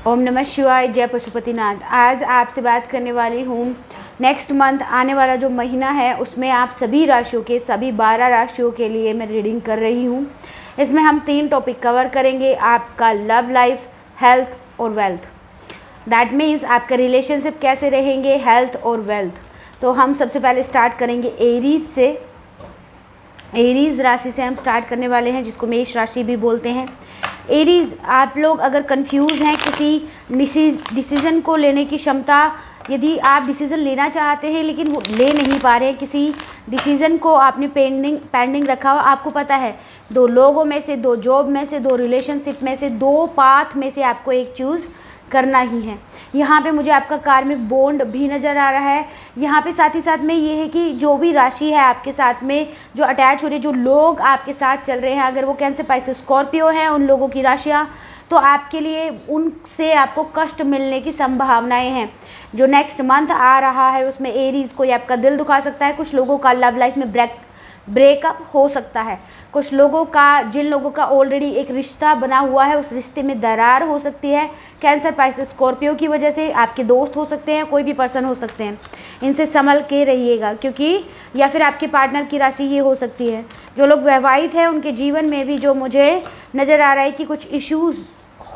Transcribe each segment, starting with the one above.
ओम नमः शिवाय। जय पशुपतिनाथ। आज आपसे बात करने वाली हूँ नेक्स्ट मंथ आने वाला जो महीना है उसमें आप सभी राशियों के सभी 12 राशियों के लिए मैं रीडिंग कर रही हूँ। इसमें हम 3 टॉपिक कवर करेंगे, आपका लव लाइफ, हेल्थ और वेल्थ। दैट मीन्स आपका रिलेशनशिप कैसे रहेंगे, हेल्थ और वेल्थ। तो हम सबसे पहले स्टार्ट करेंगे एरीज से। एरीज राशि से हम स्टार्ट करने वाले हैं, जिसको मेष राशि भी बोलते हैं। एरीज, आप लोग अगर कंफ्यूज हैं किसी डिसीज़न को लेने की क्षमता, यदि आप डिसीज़न लेना चाहते हैं लेकिन वो ले नहीं पा रहे हैं, किसी डिसीज़न को आपने पेंडिंग रखा हुआ, आपको पता है 2 लोगों में से, 2 जॉब में से, 2 रिलेशनशिप में से, 2 पाथ में से आपको एक चूज़ करना ही है। यहाँ पे मुझे आपका कार्मिक बॉन्ड भी नज़र आ रहा है। यहाँ पे साथ ही साथ में ये है कि जो भी राशि है आपके साथ में जो अटैच हो रही है, जो लोग आपके साथ चल रहे हैं, अगर वो कैंसर, पाइसेस, स्कॉर्पियो हैं, उन लोगों की राशियाँ, तो आपके लिए उनसे आपको कष्ट मिलने की संभावनाएं हैं। जो नेक्स्ट मंथ आ रहा है उसमें एरीज, कोई आपका दिल दुखा सकता है, कुछ लोगों का लव लाइफ में ब्रेकअप हो सकता है, कुछ लोगों का, जिन लोगों का ऑलरेडी एक रिश्ता बना हुआ है उस रिश्ते में दरार हो सकती है। कैंसर, पाइसेस, स्कॉर्पियो की वजह से आपके दोस्त हो सकते हैं, कोई भी पर्सन हो सकते हैं, इनसे संभल के रहिएगा, क्योंकि या फिर आपके पार्टनर की राशि ये हो सकती है। जो लोग वैवाहित हैं उनके जीवन में भी जो मुझे नज़र आ रहा है कि कुछ इश्यूज़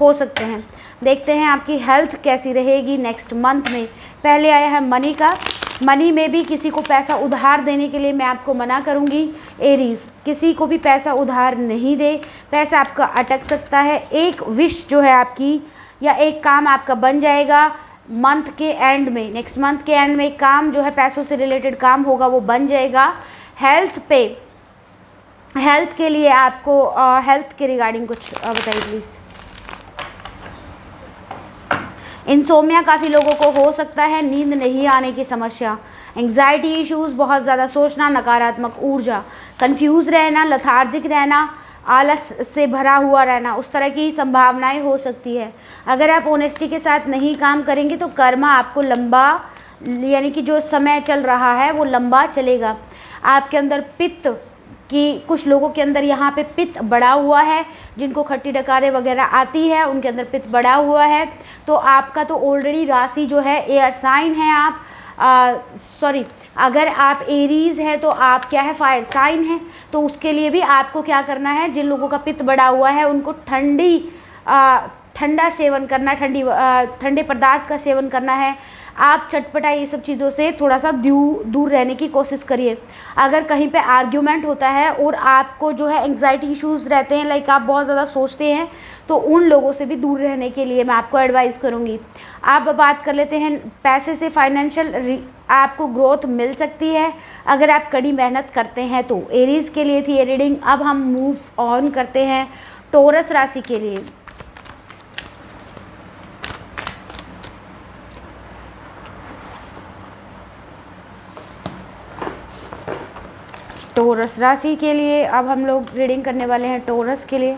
हो सकते हैं। देखते हैं आपकी हेल्थ कैसी रहेगी नेक्स्ट मंथ में। पहले आया है मनी का। मनी में भी किसी को पैसा उधार देने के लिए मैं आपको मना करूंगी। एरीज, किसी को भी पैसा उधार नहीं दे, पैसा आपका अटक सकता है। एक विश जो है आपकी या एक काम आपका बन जाएगा मंथ के एंड में, नेक्स्ट मंथ के एंड में एक काम जो है पैसों से रिलेटेड काम होगा वो बन जाएगा। हेल्थ पे, हेल्थ के लिए आपको हेल्थ के रिगार्डिंग कुछ बताइए प्लीज़। इंसोमिया काफ़ी लोगों को हो सकता है, नींद नहीं आने की समस्या, एंग्जाइटी इश्यूज़, बहुत ज़्यादा सोचना, नकारात्मक ऊर्जा, कंफ्यूज रहना, लथार्जिक रहना, आलस से भरा हुआ रहना, उस तरह की संभावनाएं हो सकती है। अगर आप ऑनेस्टी के साथ नहीं काम करेंगे तो कर्मा आपको लंबा, यानी कि जो समय चल रहा है वो लंबा चलेगा। आपके अंदर पित्त कि कुछ लोगों के अंदर यहाँ पे पित्त बढ़ा हुआ है, जिनको खट्टी डकारे वगैरह आती है उनके अंदर पित्त बढ़ा हुआ है। तो आपका तो ऑलरेडी राशि जो है एयर साइन है, आप अगर आप एरीज हैं तो आप क्या है, फायर साइन है। तो उसके लिए भी आपको क्या करना है, जिन लोगों का पित्त बढ़ा हुआ है उनको ठंडा सेवन करना, ठंडे पदार्थ का सेवन करना है। आप चटपटा ये सब चीज़ों से थोड़ा सा दूर रहने की कोशिश करिए। अगर कहीं पे आर्ग्यूमेंट होता है और आपको जो है एंग्जाइटी इश्यूज़ रहते हैं, लाइक आप बहुत ज़्यादा सोचते हैं, तो उन लोगों से भी दूर रहने के लिए मैं आपको एडवाइस करूँगी। आप बात कर लेते हैं पैसे से, फाइनेंशियल आपको ग्रोथ मिल सकती है अगर आप कड़ी मेहनत करते हैं तो। एरीज के लिए थी ये रीडिंग। अब हम मूव ऑन करते हैं टॉरस राशि के लिए। टॉरस राशि के लिए अब हम लोग रीडिंग करने वाले हैं टॉरस के लिए।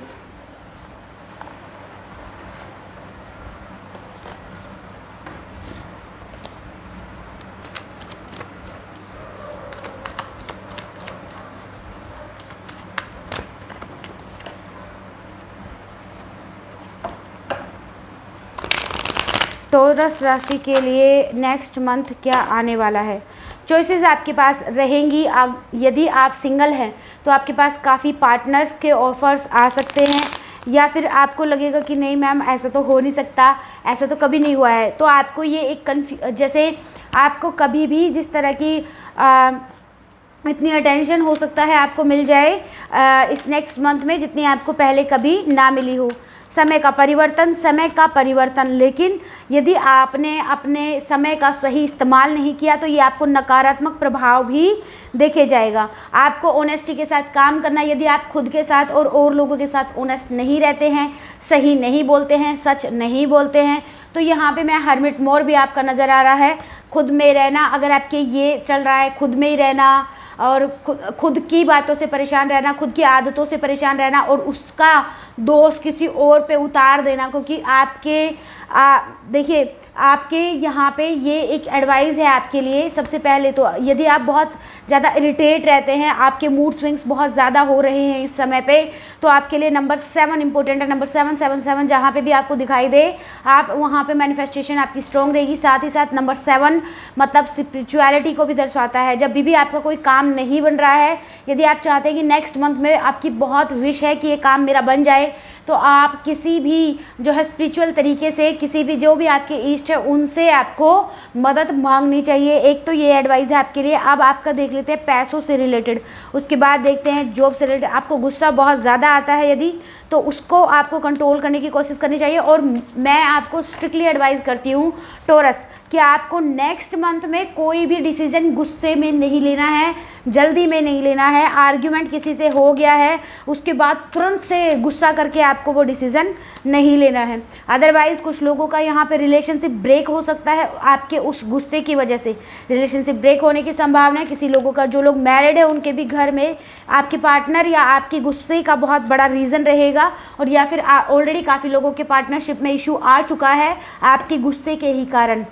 टॉरस राशि के लिए नेक्स्ट मंथ क्या आने वाला है। चॉइसेस आपके पास रहेंगी। यदि आप सिंगल हैं तो आपके पास काफ़ी पार्टनर्स के ऑफर्स आ सकते हैं, या फिर आपको लगेगा कि नहीं मैम ऐसा तो हो नहीं सकता, ऐसा तो कभी नहीं हुआ है, तो आपको ये एक जैसे आपको कभी भी जिस तरह की इतनी अटेंशन हो सकता है आपको मिल जाए इस नेक्स्ट मंथ में जितनी आपको पहले कभी ना मिली हो। समय का परिवर्तन, लेकिन यदि आपने अपने समय का सही इस्तेमाल नहीं किया तो ये आपको नकारात्मक प्रभाव भी देखे जाएगा। आपको ऑनेस्टी के साथ काम करना। यदि आप खुद के साथ और लोगों के साथ ऑनेस्ट नहीं रहते हैं, सही नहीं बोलते हैं, सच नहीं बोलते हैं, तो यहाँ पे मैं हर्मिट मोड भी आपका नज़र आ रहा है। खुद में रहना, अगर आपके ये चल रहा है खुद में ही रहना, और खुद की बातों से परेशान रहना, खुद की आदतों से परेशान रहना और उसका दोष किसी और पे उतार देना। क्योंकि आपके देखिए आपके यहाँ पे ये एक एडवाइस है आपके लिए। सबसे पहले तो यदि आप बहुत ज़्यादा इरिटेट रहते हैं, आपके मूड स्विंग्स बहुत ज़्यादा हो रहे हैं इस समय पे, तो आपके लिए नंबर 7 इंपॉर्टेंट है। नंबर 777 जहाँ पे भी आपको दिखाई दे आप वहाँ पे मैनिफेस्टेशन आपकी स्ट्रॉन्ग रहेगी। साथ ही साथ नंबर 7 मतलब स्पिरिचुअलिटी को भी दर्शाता है। जब भी आपका कोई काम नहीं बन रहा है, यदि आप चाहते हैं कि नेक्स्ट मंथ में आपकी बहुत विश है कि ये काम मेरा बन जाए, तो आप किसी भी जो है स्पिरिचुअल तरीके से किसी भी जो भी आपके इष्ट है उनसे आपको मदद मांगनी चाहिए। एक तो ये एडवाइस है आपके लिए। अब आपका देख लेते हैं पैसों से रिलेटेड, उसके बाद देखते हैं जॉब से रिलेटेड। आपको गुस्सा बहुत ज़्यादा आता है यदि, तो उसको आपको कंट्रोल करने की कोशिश करनी चाहिए। और मैं आपको स्ट्रिक्टली एडवाइस करती हूँ टॉरस कि आपको नेक्स्ट मंथ में कोई भी डिसीजन गुस्से में नहीं लेना है, जल्दी में नहीं लेना है। आर्ग्यूमेंट किसी से हो गया है उसके बाद तुरंत से गुस्सा करके आपको वो डिसीज़न नहीं लेना है। अदरवाइज़ कुछ लोगों का यहाँ पे रिलेशनशिप ब्रेक हो सकता है आपके उस गुस्से की वजह से। रिलेशनशिप ब्रेक होने की संभावना है। किसी लोगों का, जो लोग मैरिड है उनके भी घर में आपके पार्टनर या आपके गुस्से का बहुत बड़ा रीज़न रहेगा। और या फिर ऑलरेडी काफ़ी लोगों के पार्टनरशिप में इशू आ चुका है आपके गुस्से के ही कारण।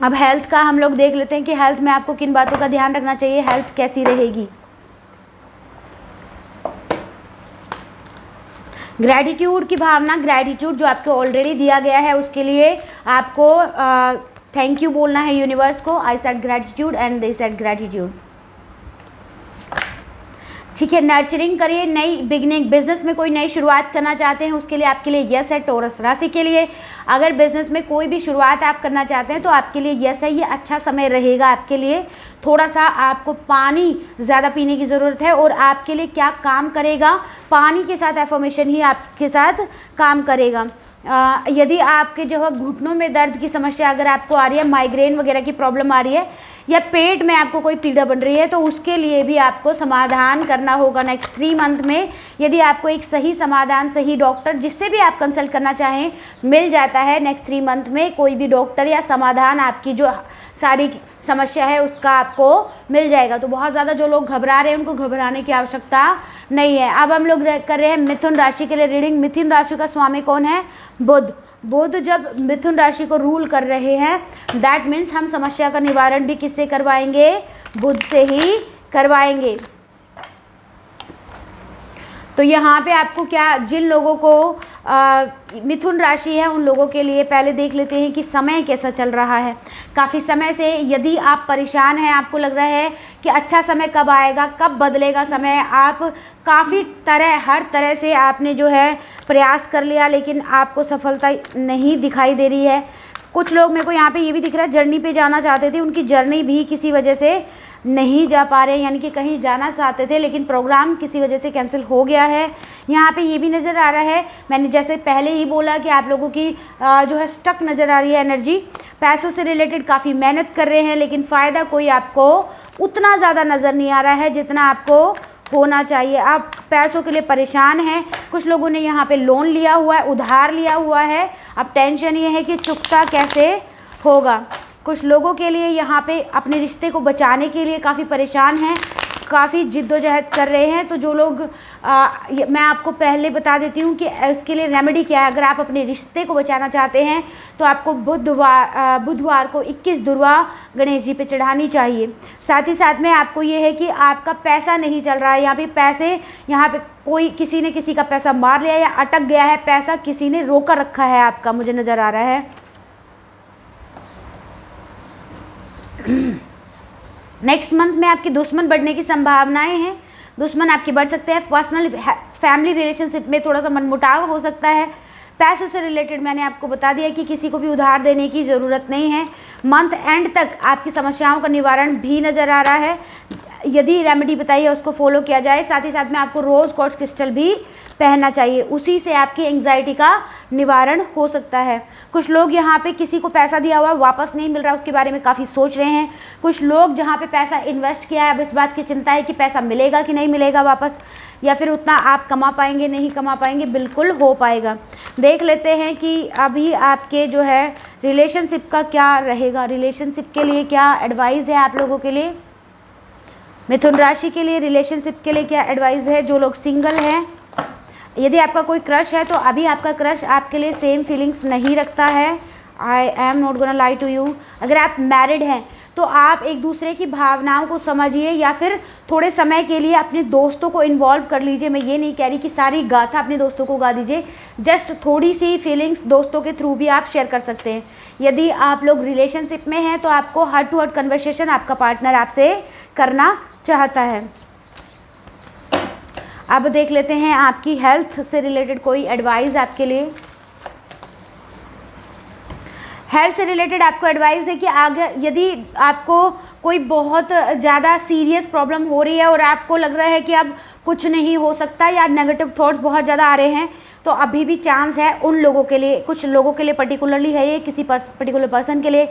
अब हेल्थ का हम लोग देख लेते हैं कि हेल्थ में आपको किन बातों का ध्यान रखना चाहिए, हेल्थ कैसी रहेगी। ग्रैटिट्यूड की भावना, ग्रैटिट्यूड जो आपको ऑलरेडी दिया गया है उसके लिए आपको थैंक यू बोलना है यूनिवर्स को। I said gratitude and they said gratitude. ठीक है, नर्चरिंग करिए, नई बिगनिंग, बिजनेस में कोई नई शुरुआत करना चाहते हैं उसके लिए आपके लिए यस है। टॉरस राशि के लिए अगर बिजनेस में कोई भी शुरुआत आप करना चाहते हैं तो आपके लिए यस है, ये अच्छा समय रहेगा आपके लिए। थोड़ा सा आपको पानी ज़्यादा पीने की ज़रूरत है। और आपके लिए क्या काम करेगा, पानी के साथ एफर्मेशन ही आपके साथ काम करेगा। यदि आपके जो है घुटनों में दर्द की समस्या अगर आपको आ रही है, माइग्रेन वगैरह की प्रॉब्लम आ रही है, या पेट में आपको कोई पीड़ा बन रही है, तो उसके लिए भी आपको समाधान करना होगा नेक्स्ट 3 मंथ में। यदि आपको एक सही समाधान, सही डॉक्टर जिससे भी आप कंसल्ट करना चाहें मिल जाता है नेक्स्ट 3 मंथ में, कोई भी डॉक्टर या समाधान आपकी जो सारी समस्या है उसका आपको मिल जाएगा। तो बहुत ज़्यादा जो लोग घबरा रहे हैं उनको घबराने की आवश्यकता नहीं है। अब हम लोग कर रहे हैं मिथुन राशि के लिए रीडिंग। मिथुन राशि का स्वामी कौन है? बुध। बुध जब मिथुन राशि को रूल कर रहे हैं, दैट मीन्स हम समस्या का निवारण भी किससे करवाएंगे? बुध से ही करवाएंगे। तो यहाँ पे आपको क्या, जिन लोगों को मिथुन राशि है उन लोगों के लिए पहले देख लेते हैं कि समय कैसा चल रहा है। काफ़ी समय से यदि आप परेशान हैं, आपको लग रहा है कि अच्छा समय कब आएगा, कब बदलेगा समय, आप काफ़ी हर तरह से आपने जो है प्रयास कर लिया लेकिन आपको सफलता नहीं दिखाई दे रही है। कुछ लोग, मेरे को यहाँ पे ये भी दिख रहा है, जर्नी पे जाना चाहते थे, उनकी जर्नी भी किसी वजह से नहीं जा पा रहे हैं, यानी कि कहीं जाना चाहते थे लेकिन प्रोग्राम किसी वजह से कैंसिल हो गया है। यहाँ पे ये भी नज़र आ रहा है, मैंने जैसे पहले ही बोला कि आप लोगों की जो है स्टक नज़र आ रही है एनर्जी। पैसों से रिलेटेड काफ़ी मेहनत कर रहे हैं लेकिन फ़ायदा कोई आपको उतना ज़्यादा नज़र नहीं आ रहा है जितना आपको होना चाहिए। आप पैसों के लिए परेशान हैं। कुछ लोगों ने यहाँ पे लोन लिया हुआ है, उधार लिया हुआ है। अब टेंशन ये है कि चुकता कैसे होगा। कुछ लोगों के लिए यहाँ पे अपने रिश्ते को बचाने के लिए काफ़ी परेशान हैं, काफ़ी जिद्दोजहद कर रहे हैं। तो जो लोग मैं आपको पहले बता देती हूँ कि इसके लिए रेमेडी क्या है। अगर आप अपने रिश्ते को बचाना चाहते हैं तो आपको बुधवार को 21 दुर्वा गणेश जी पे चढ़ानी चाहिए। साथ ही साथ में आपको ये है कि आपका पैसा नहीं चल रहा है, यहाँ पे कोई किसी ने किसी का पैसा मार लिया या अटक गया है, पैसा किसी ने रोका रखा है आपका, मुझे नज़र आ रहा है। नेक्स्ट मंथ में आपके दुश्मन बढ़ने की संभावनाएं हैं। दुश्मन आपके बढ़ सकते हैं। पर्सनल फैमिली रिलेशनशिप में थोड़ा सा मनमुटाव हो सकता है। पैसों से रिलेटेड मैंने आपको बता दिया कि किसी को भी उधार देने की ज़रूरत नहीं है। मंथ एंड तक आपकी समस्याओं का निवारण भी नज़र आ रहा है। यदि रेमेडी बताई है उसको फॉलो किया जाए। साथ ही साथ में आपको रोज़ क्वार्ट्ज क्रिस्टल भी पहनना चाहिए, उसी से आपकी एंग्जाइटी का निवारण हो सकता है। कुछ लोग यहाँ पे किसी को पैसा दिया हुआ वापस नहीं मिल रहा, उसके बारे में काफ़ी सोच रहे हैं। कुछ लोग जहाँ पे पैसा इन्वेस्ट किया है अब इस बात की चिंता है कि पैसा मिलेगा कि नहीं मिलेगा वापस, या फिर उतना आप कमा पाएंगे नहीं कमा पाएंगे। बिल्कुल हो पाएगा। देख लेते हैं कि अभी आपके जो है रिलेशनशिप का क्या रहेगा, रिलेशनशिप के लिए क्या एडवाइस है आप लोगों के लिए। मिथुन राशि के लिए रिलेशनशिप के लिए क्या एडवाइस है? जो लोग सिंगल हैं, यदि आपका कोई क्रश है तो अभी आपका क्रश आपके लिए सेम फीलिंग्स नहीं रखता है। I am not gonna lie to you. अगर आप मैरिड हैं तो आप एक दूसरे की भावनाओं को समझिए या फिर थोड़े समय के लिए अपने दोस्तों को इन्वॉल्व कर लीजिए। मैं ये नहीं कह रही कि सारी गाथा अपने दोस्तों को गा दीजिए, जस्ट थोड़ी सी फीलिंग्स दोस्तों के थ्रू भी आप शेयर कर सकते हैं। यदि आप लोग रिलेशनशिप में हैं तो आपको हार्ट टू हार्ट कन्वर्सेशन आपका पार्टनर आपसे करना चाहता है। अब देख लेते हैं आपकी हेल्थ से रिलेटेड कोई एडवाइस आपके लिए। हेल्थ से रिलेटेड आपको एडवाइस है कि आगे यदि आपको कोई बहुत ज़्यादा सीरियस प्रॉब्लम हो रही है और आपको लग रहा है कि अब कुछ नहीं हो सकता या नेगेटिव थॉट्स बहुत ज़्यादा आ रहे हैं, तो अभी भी चांस है उन लोगों के लिए, कुछ लोगों के लिए पर्टिकुलरली है ये, किसी पर्टिकुलर पर्सन के लिए,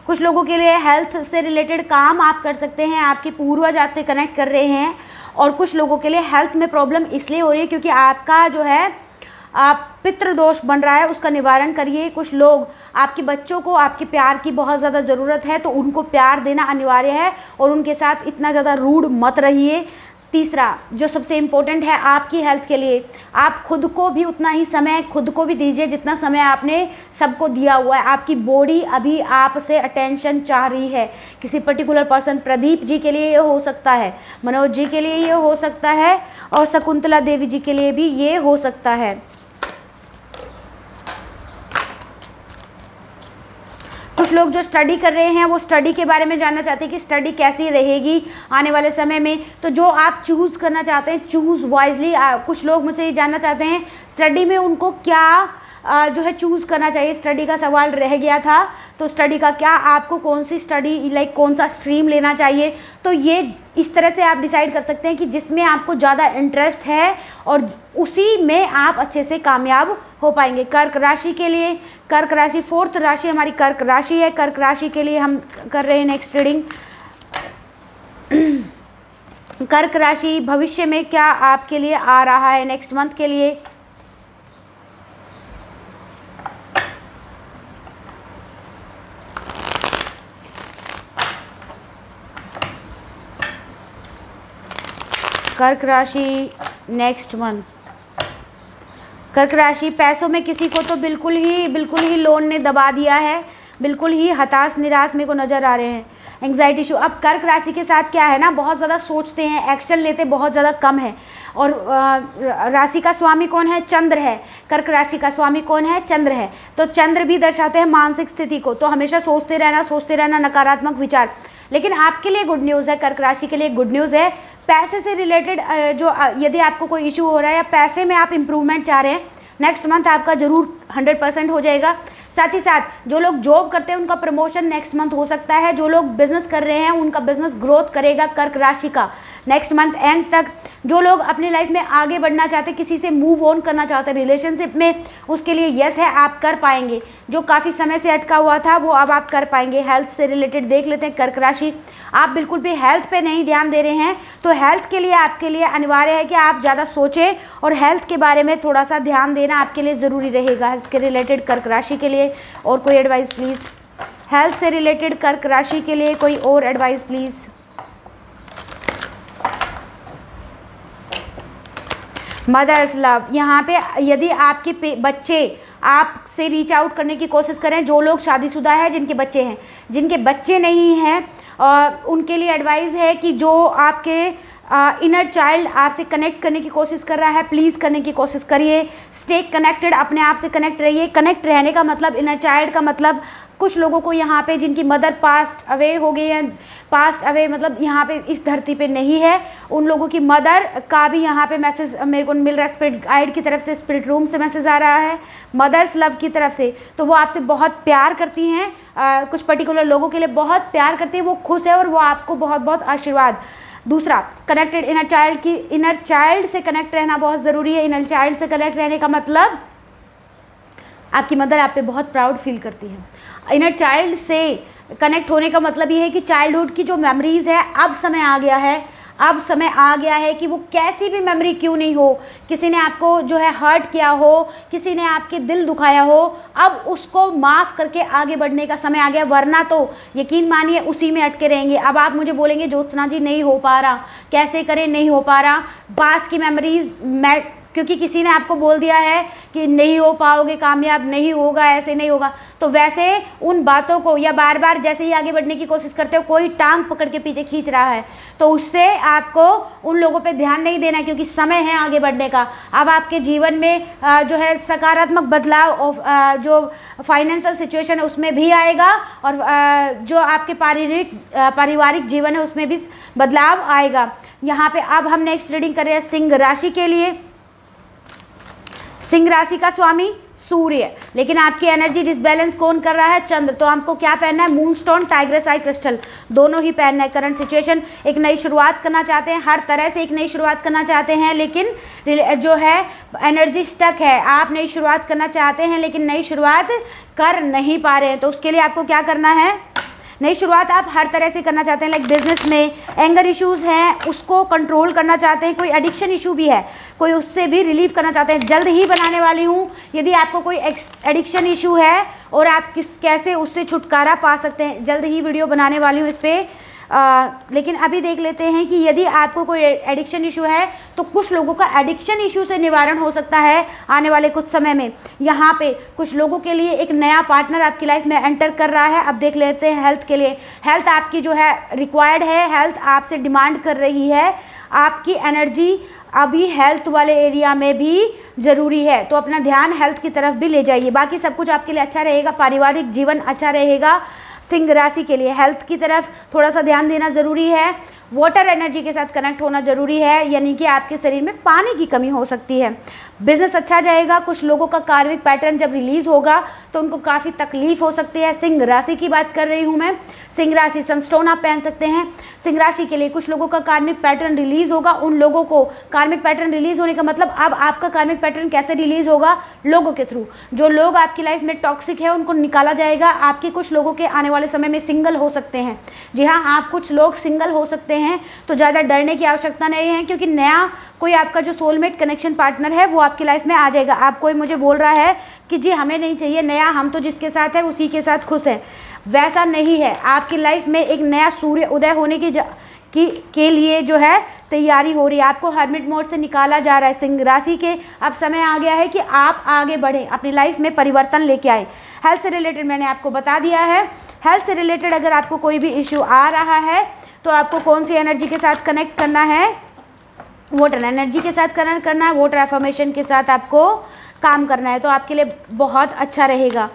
कुछ लोगों के लिए हेल्थ से रिलेटेड काम आप कर सकते हैं, आपके पूर्वज आपसे कनेक्ट कर रहे हैं। और कुछ लोगों के लिए हेल्थ में प्रॉब्लम इसलिए हो रही है क्योंकि आपका जो है आप पितृदोष बन रहा है, उसका निवारण करिए। कुछ लोग आपके बच्चों को आपके प्यार की बहुत ज़्यादा ज़रूरत है तो उनको प्यार देना अनिवार्य है और उनके साथ इतना ज़्यादा रूड मत रहिए। तीसरा जो सबसे इम्पोर्टेंट है आपकी हेल्थ के लिए, आप खुद को भी उतना ही समय खुद को भी दीजिए जितना समय आपने सबको दिया हुआ है। आपकी बॉडी अभी आपसे अटेंशन चाह रही है। किसी पर्टिकुलर पर्सन, प्रदीप जी के लिए ये हो सकता है, मनोज जी के लिए ये हो सकता है और शकुंतला देवी जी के लिए भी ये हो सकता है। कुछ लोग जो स्टडी कर रहे हैं वो स्टडी के बारे में जानना चाहते हैं कि स्टडी कैसी रहेगी आने वाले समय में। तो जो आप चूज़ करना चाहते हैं चूज़ वाइजली। कुछ लोग मुझसे ये जानना चाहते हैं स्टडी में उनको क्या जो है चूज़ करना चाहिए। स्टडी का सवाल रह गया था, तो स्टडी का क्या आपको कौन सी स्टडी लाइक कौन सा स्ट्रीम लेना चाहिए, तो ये इस तरह से आप डिसाइड कर सकते हैं कि जिसमें आपको ज़्यादा इंटरेस्ट है और उसी में आप अच्छे से कामयाब हो पाएंगे। कर्क राशि के लिए, कर्क राशि 4th राशि हमारी कर्क राशि है। कर्क राशि के लिए हम कर रहे हैं नेक्स्ट रीडिंग। कर्क राशि भविष्य में क्या आपके लिए आ रहा है नेक्स्ट मंथ के लिए। कर्क राशि नेक्स्ट मंथ। कर्क राशि पैसों में किसी को तो बिल्कुल ही लोन ने दबा दिया है, बिल्कुल ही हताश निराश मेरे को नज़र आ रहे हैं। Anxiety issue. अब कर्क राशि के साथ क्या है ना, बहुत ज़्यादा सोचते हैं, एक्शन लेते बहुत ज़्यादा कम है। और राशि का स्वामी कौन है? चंद्र है। कर्क राशि का स्वामी कौन है? चंद्र है। तो चंद्र भी दर्शाते हैं मानसिक स्थिति को, तो हमेशा सोचते रहना, नकारात्मक विचार। लेकिन आपके लिए गुड न्यूज़ है, कर्क राशि के लिए गुड न्यूज़ है। पैसे से रिलेटेड जो यदि आपको कोई इशू हो रहा है या पैसे में आप इम्प्रूवमेंट चाह रहे हैं, नेक्स्ट मंथ आपका ज़रूर 100% हो जाएगा। साथ ही साथ जो लोग जॉब करते हैं उनका प्रमोशन नेक्स्ट मंथ हो सकता है। जो लोग बिजनेस कर रहे हैं उनका बिजनेस ग्रोथ करेगा कर्क राशि का नेक्स्ट मंथ एंड तक। जो लोग अपनी लाइफ में आगे बढ़ना चाहते हैं, किसी से मूव ऑन करना चाहते हैं रिलेशनशिप में, उसके लिए यस है, आप कर पाएंगे। जो काफ़ी समय से अटका हुआ था वो अब आप कर पाएंगे। हेल्थ से रिलेटेड देख लेते हैं। कर्क राशि आप बिल्कुल भी हेल्थ पे नहीं ध्यान दे रहे हैं, तो हेल्थ के लिए आपके लिए अनिवार्य है कि आप ज़्यादा सोचें और हेल्थ के बारे में थोड़ा सा ध्यान देना आपके लिए ज़रूरी रहेगा। हेल्थ के रिलेटेड कर्क राशि के लिए और कोई एडवाइस प्लीज़। हेल्थ से रिलेटेड कर्क राशि के लिए कोई और एडवाइस प्लीज़। Mother's love. यहाँ पे यदि आपके बच्चे आपसे रीच आउट करने की कोशिश करें, जो लोग शादीशुदा है, जिनके बच्चे हैं, जिनके बच्चे नहीं हैं, उनके लिए एडवाइस है कि जो आपके इनर चाइल्ड आपसे कनेक्ट करने की कोशिश कर रहा है, प्लीज़ करने की कोशिश करिए। स्टे कनेक्टेड, अपने आप से कनेक्ट रहिए। कनेक्ट रहने का मतलब, इनर चाइल्ड का मतलब, कुछ लोगों को यहाँ पे जिनकी मदर पास्ट अवे हो गई है, पास्ट अवे मतलब यहाँ पे इस धरती पे नहीं है, उन लोगों की मदर का भी यहाँ पे मैसेज मेरे को मिल रहा है। स्पिरिट गाइड की तरफ से, स्पिरिट रूम से मैसेज आ रहा है, मदर्स लव की तरफ से। तो वो आपसे बहुत प्यार करती हैं, कुछ पर्टिकुलर लोगों के लिए बहुत प्यार करती हैं, वो खुश है और वो आपको बहुत बहुत आशीर्वाद। दूसरा, कनेक्टेड इनर चाइल्ड की, इनर चाइल्ड से कनेक्ट रहना बहुत ज़रूरी है। इनर चाइल्ड से कनेक्ट रहने का मतलब आपकी मदर आप पे बहुत प्राउड फील करती है। इनर चाइल्ड से कनेक्ट होने का मतलब ये है कि चाइल्डहुड की जो मेमोरीज़ है, अब समय आ गया है अब समय आ गया है कि वो कैसी भी मेमोरी क्यों नहीं हो, किसी ने आपको जो है हर्ट किया हो, किसी ने आपके दिल दुखाया हो, अब उसको माफ़ करके आगे बढ़ने का समय आ गया, वरना तो यकीन मानिए उसी में अटके रहेंगे। अब आप मुझे बोलेंगे ज्योत्सना जी नहीं हो पा रहा, कैसे करें, नहीं हो पा रहा। पास्ट की मेमोरीज क्योंकि किसी ने आपको बोल दिया है कि नहीं हो पाओगे कामयाब, नहीं होगा, ऐसे नहीं होगा, तो वैसे उन बातों को या बार बार जैसे ही आगे बढ़ने की कोशिश करते हो कोई टांग पकड़ के पीछे खींच रहा है, तो उससे आपको उन लोगों पे ध्यान नहीं देना है, क्योंकि समय है आगे बढ़ने का। अब आपके जीवन में जो है सकारात्मक बदलाव, जो फाइनेंशियल सिचुएशन है उसमें भी आएगा, और जो आपके पारिवारिक जीवन है उसमें भी बदलाव आएगा। यहाँ पे अब हम नेक्स्ट रीडिंग कर रहे हैं सिंह राशि के लिए। सिंह राशि का स्वामी सूर्य, लेकिन आपकी एनर्जी डिसबैलेंस कौन कर रहा है? चंद्र। तो आपको क्या पहनना है? मूनस्टोन, टाइग्रस आई क्रिस्टल, दोनों ही पहनना है। करंट सिचुएशन, एक नई शुरुआत करना चाहते हैं, हर तरह से एक नई शुरुआत करना चाहते हैं, लेकिन जो है एनर्जी स्टक है। आप नई शुरुआत करना चाहते हैं लेकिन नई शुरुआत कर नहीं पा रहे हैं, तो उसके लिए आपको क्या करना है? नई शुरुआत आप हर तरह से करना चाहते हैं, लाइक बिजनेस में एंगर इश्यूज़ हैं उसको कंट्रोल करना चाहते हैं, कोई एडिक्शन इशू भी है कोई उससे भी रिलीव करना चाहते हैं। जल्द ही बनाने वाली हूँ, यदि आपको कोई एडिक्शन इशू है और आप कैसे उससे छुटकारा पा सकते हैं, जल्द ही वीडियो बनाने वाली हूँ इस पर। लेकिन अभी देख लेते हैं कि यदि आपको कोई एडिक्शन इशू है तो कुछ लोगों का एडिक्शन इशू से निवारण हो सकता है आने वाले कुछ समय में। यहाँ पे कुछ लोगों के लिए एक नया पार्टनर आपकी लाइफ में एंटर कर रहा है। अब देख लेते हैं हेल्थ के लिए। हेल्थ आपकी जो है रिक्वायर्ड है, हेल्थ आपसे डिमांड कर रही है, आपकी एनर्जी अभी हेल्थ वाले एरिया में भी ज़रूरी है, तो अपना ध्यान हेल्थ की तरफ भी ले जाइए। बाकी सब कुछ आपके लिए अच्छा रहेगा, पारिवारिक जीवन अच्छा रहेगा। सिंह राशि के लिए हेल्थ की तरफ थोड़ा सा ध्यान देना ज़रूरी है। वाटर एनर्जी के साथ कनेक्ट होना ज़रूरी है, यानी कि आपके शरीर में पानी की कमी हो सकती है। बिजनेस अच्छा जाएगा। कुछ लोगों का कार्मिक पैटर्न जब रिलीज़ होगा तो उनको काफ़ी तकलीफ हो सकती है। सिंह राशि की बात कर रही हूँ मैं। सिंह राशि सनस्टोन आप पहन सकते हैं। सिंह राशि के लिए कुछ लोगों का कार्मिक पैटर्न रिलीज़ होगा। उन लोगों को कार्मिक पैटर्न रिलीज़ होने का मतलब, अब आपका कार्मिक पैटर्न कैसे रिलीज़ होगा? लोगों के थ्रू। जो लोग आपकी लाइफ में टॉक्सिक है उनको निकाला जाएगा। आपके कुछ लोगों के आने वाले समय में सिंगल हो सकते हैं। जी हाँ, आप कुछ लोग सिंगल हो सकते हैं, तो ज़्यादा डरने की आवश्यकता नहीं है, क्योंकि नया कोई आपका जो सोलमेट कनेक्शन पार्टनर है वो आपकी लाइफ में आ जाएगा। आप कोई मुझे बोल रहा है कि जी हमें नहीं चाहिए नया, हम तो जिसके साथ है उसी के साथ खुश हैं, वैसा नहीं है। आपकी लाइफ में एक नया सूर्य उदय होने के लिए जो है तैयारी हो रही है। आपको हर्मिट मोड से निकाला जा रहा है सिंह राशि के। अब समय आ गया है कि आप आगे बढ़ें, अपनी लाइफ में परिवर्तन लेके आए। हेल्थ से रिलेटेड मैंने आपको बता दिया है। हेल्थ से रिलेटेड अगर आपको कोई भी इश्यू आ रहा है तो आपको कौन सी एनर्जी के साथ कनेक्ट करना है? वाटर एनर्जी के साथ कनेक्ट करना है, वाटर एफर्मेशन के साथ आपको काम करना है, तो आपके लिए बहुत अच्छा रहेगा।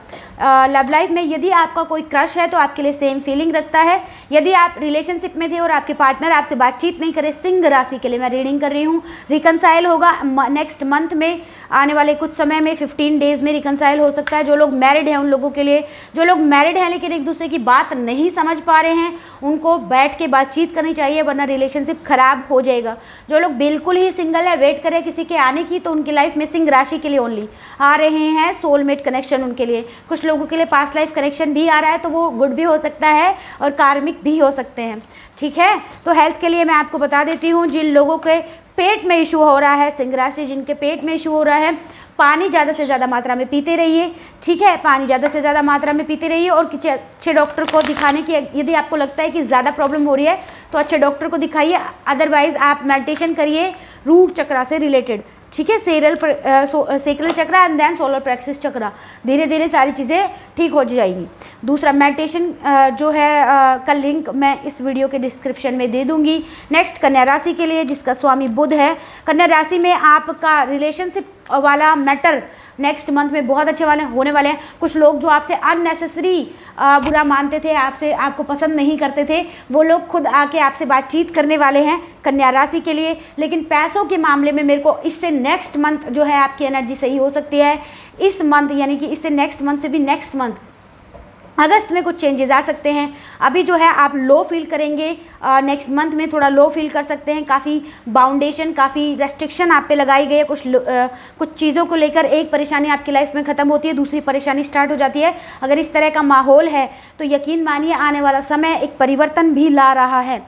लव लाइफ में यदि आपका कोई क्रश है तो आपके लिए सेम फीलिंग रखता है। यदि आप रिलेशनशिप में थे और आपके पार्टनर आपसे बातचीत नहीं करे, सिंह राशि के लिए मैं रीडिंग कर रही हूँ, रिकनसाइल होगा नेक्स्ट मंथ में, आने वाले कुछ समय में 15 डेज़ में रिकनसाइल हो सकता है। जो लोग मैरिड हैं उन लोगों के लिए, जो लोग मैरिड हैं लेकिन एक दूसरे की बात नहीं समझ पा रहे हैं, उनको बैठ के बातचीत करनी चाहिए, वरना रिलेशनशिप खराब हो जाएगा। जो लोग बिल्कुल ही सिंगल है, वेट करें किसी के आने की, तो उनकी लाइफ में सिंह राशि के लिए ओनली आ रहे हैं सोलमेट कनेक्शन उनके लिए। कुछ लोगों के लिए पास्ट लाइफ कनेक्शन भी आ रहा है, तो वो गुड भी हो सकता है और कार्मिक भी हो सकते हैं। ठीक है, तो हेल्थ के लिए मैं आपको बता देती हूँ, जिन लोगों के पेट में इशू हो रहा है, सिंह राशि जिनके पेट में इशू हो रहा है, पानी ज़्यादा से ज़्यादा मात्रा में पीते रहिए। ठीक है, पानी ज़्यादा से ज़्यादा मात्रा में पीते रहिए, और किसी अच्छे डॉक्टर को दिखाने की, यदि आपको लगता है कि ज़्यादा प्रॉब्लम हो रही है तो अच्छे डॉक्टर को दिखाइए। अदरवाइज़ आप मेडिटेशन करिए रूट चक्रा से रिलेटेड। ठीक है, sacral chakra and then solar plexus chakra, धीरे धीरे सारी चीज़ें ठीक हो जाएंगी। दूसरा मेडिटेशन जो है का लिंक मैं इस वीडियो के डिस्क्रिप्शन में दे दूंगी। नेक्स्ट कन्या राशि के लिए, जिसका स्वामी बुध है। कन्या राशि में आपका रिलेशनशिप वाला मैटर नेक्स्ट मंथ में बहुत अच्छे होने वाले हैं। कुछ लोग जो आपसे अननेसेसरी बुरा मानते थे, आपको पसंद नहीं करते थे, वो लोग खुद आके आपसे बातचीत करने वाले हैं कन्या राशि के लिए। लेकिन पैसों के मामले में मेरे को इससे नेक्स्ट मंथ जो है आपकी एनर्जी सही हो सकती है। इस मंथ यानी कि इससे नेक्स्ट मंथ से भी नेक्स्ट मंथ अगस्त में कुछ चेंजेस आ सकते हैं। अभी जो है आप लो फील करेंगे, नेक्स्ट मंथ में थोड़ा लो फील कर सकते हैं। काफ़ी बाउंडेशन, काफ़ी रेस्ट्रिक्शन आप पे लगाई गई है। कुछ चीज़ों को लेकर एक परेशानी आपकी लाइफ में ख़त्म होती है, दूसरी परेशानी स्टार्ट हो जाती है। अगर इस तरह का माहौल है तो यकीन मानिए आने वाला समय एक परिवर्तन भी ला रहा है।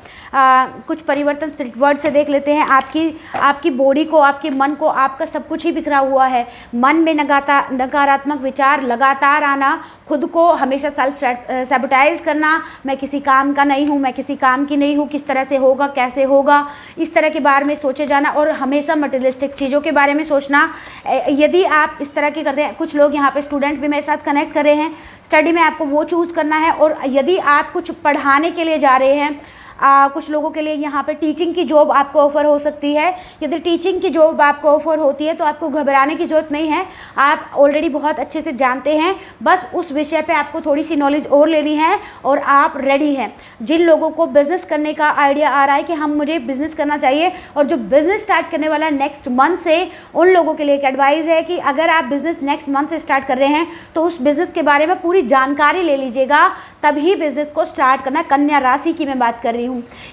कुछ परिवर्तन स्पिरिट वर्ड से देख लेते हैं। आपकी बॉडी को, आपके मन को, आपका सब कुछ ही बिखरा हुआ है। मन में नकारात्मक विचार लगातार आना, खुद को हमेशा सेल्फ सैबोटाइज करना, मैं किसी काम का नहीं हूँ, मैं किसी काम की नहीं हूँ, किस तरह से होगा, कैसे होगा, इस तरह के बारे में सोचे जाना और हमेशा मटेरियलिस्टिक चीज़ों के बारे में सोचना। यदि आप इस तरह के करते हैं, कुछ लोग यहाँ पे स्टूडेंट भी मेरे साथ कनेक्ट कर रहे हैं, स्टडी में आपको वो चूज़ करना है। और यदि आप कुछ पढ़ाने के लिए जा रहे हैं, कुछ लोगों के लिए यहाँ पे टीचिंग की जॉब आपको ऑफ़र हो सकती है। यदि टीचिंग की जॉब आपको ऑफ़र होती है तो आपको घबराने की ज़रूरत नहीं है, आप ऑलरेडी बहुत अच्छे से जानते हैं, बस उस विषय पे आपको थोड़ी सी नॉलेज और लेनी है और आप रेडी हैं। जिन लोगों को बिज़नेस करने का आइडिया आ रहा है कि मुझे बिज़नेस करना चाहिए और जो बिज़नेस स्टार्ट करने वाला नेक्स्ट मंथ से, उन लोगों के लिए एक एडवाइस है कि अगर आप बिज़नेस नेक्स्ट मंथ से स्टार्ट कर रहे हैं तो उस बिज़नेस के बारे में पूरी जानकारी ले लीजिएगा, तभी बिज़नेस को स्टार्ट करना। कन्या राशि की मैं बात कर रही हूँ।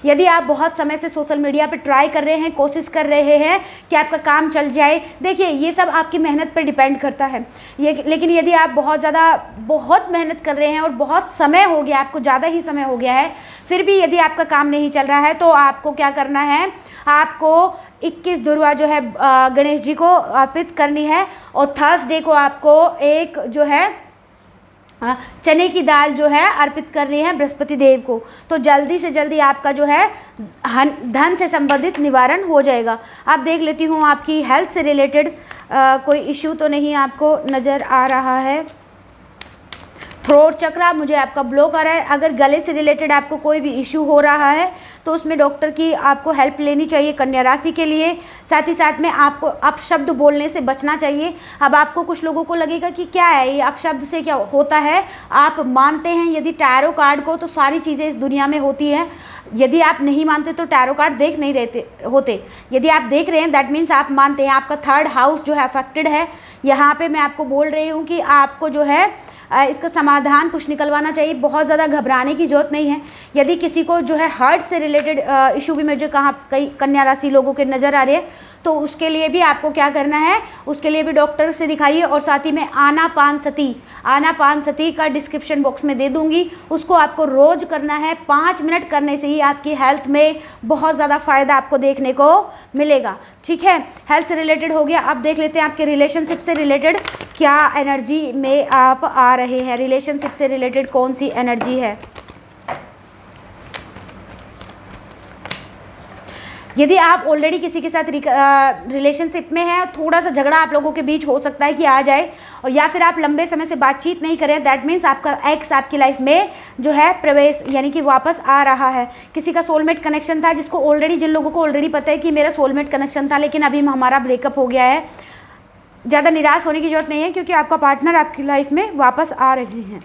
यदि आप बहुत समय से सोशल मीडिया पे ट्राई कर रहे हैं, कोशिश कर रहे हैं कि आपका काम चल जाए, देखिए ये सब आपकी मेहनत पर डिपेंड करता है। लेकिन यदि आप बहुत मेहनत कर रहे हैं और बहुत समय हो गया, आपको ज़्यादा ही समय हो गया है, फिर भी यदि आपका काम नहीं चल रहा है तो आपको क्या करना है, आपको 21 दुर्वा जो है गणेश जी को अर्पित करनी है और थर्सडे को आपको एक जो है चने की दाल जो है अर्पित करनी है बृहस्पति देव को। तो जल्दी से जल्दी आपका जो है धन से संबंधित निवारण हो जाएगा। अब देख लेती हूँ आपकी हेल्थ से रिलेटेड कोई इश्यू तो नहीं आपको नज़र आ रहा है। थ्रोट चक्रा मुझे आपका ब्लॉक आ रहा है। अगर गले से रिलेटेड आपको कोई भी इशू हो रहा है तो उसमें डॉक्टर की आपको हेल्प लेनी चाहिए कन्या राशि के लिए। साथ ही साथ में आपको अपशब्द बोलने से बचना चाहिए। अब आपको कुछ लोगों को लगेगा कि क्या है ये अपशब्द से क्या होता है, आप मानते हैं यदि टैरो कार्ड को तो सारी चीज़ें इस दुनिया में होती हैं। यदि आप नहीं मानते तो टैरो कार्ड देख नहीं रहते होते। यदि आप देख रहे हैं दैट मीन्स आप मानते हैं। आपका 3rd हाउस जो है अफेक्टेड है। यहाँ पे मैं आपको बोल रही हूँ कि आपको जो है इसका समाधान कुछ निकलवाना चाहिए। बहुत ज़्यादा घबराने की ज़रूरत नहीं है। यदि किसी को जो है हार्ट से रिलेटेड इशू भी मुझे कई कन्या राशि लोगों के नज़र आ रहे हैं तो उसके लिए भी आपको क्या करना है, उसके लिए भी डॉक्टर से दिखाइए। और साथ ही में आनापान सती का डिस्क्रिप्शन बॉक्स में दे दूंगी, उसको आपको रोज़ करना है। 5 मिनट करने से ही आपकी हेल्थ में बहुत ज़्यादा फ़ायदा आपको देखने को मिलेगा। ठीक है, हेल्थ से रिलेटेड हो गया। अब देख लेते हैं आपके रिलेशनशिप से रिलेटेड क्या एनर्जी में आप आ रहे हैं। रिलेशनशिप से रिलेटेड कौन सी एनर्जी है। यदि आप ऑलरेडी किसी के साथ रिलेशनशिप में हैं, थोड़ा सा झगड़ा आप लोगों के बीच हो सकता है कि आ जाए, और या फिर आप लंबे समय से बातचीत नहीं करें, दैट मीन्स आपका एक्स आपकी लाइफ में जो है प्रवेश यानी कि वापस आ रहा है। किसी का सोलमेट कनेक्शन था जिसको ऑलरेडी, जिन लोगों को ऑलरेडी पता है कि मेरा सोलमेट कनेक्शन था लेकिन अभी हमारा ब्रेकअप हो गया है, ज़्यादा निराश होने की ज़रूरत नहीं है क्योंकि आपका पार्टनर आपकी लाइफ में वापस आ रहे हैं।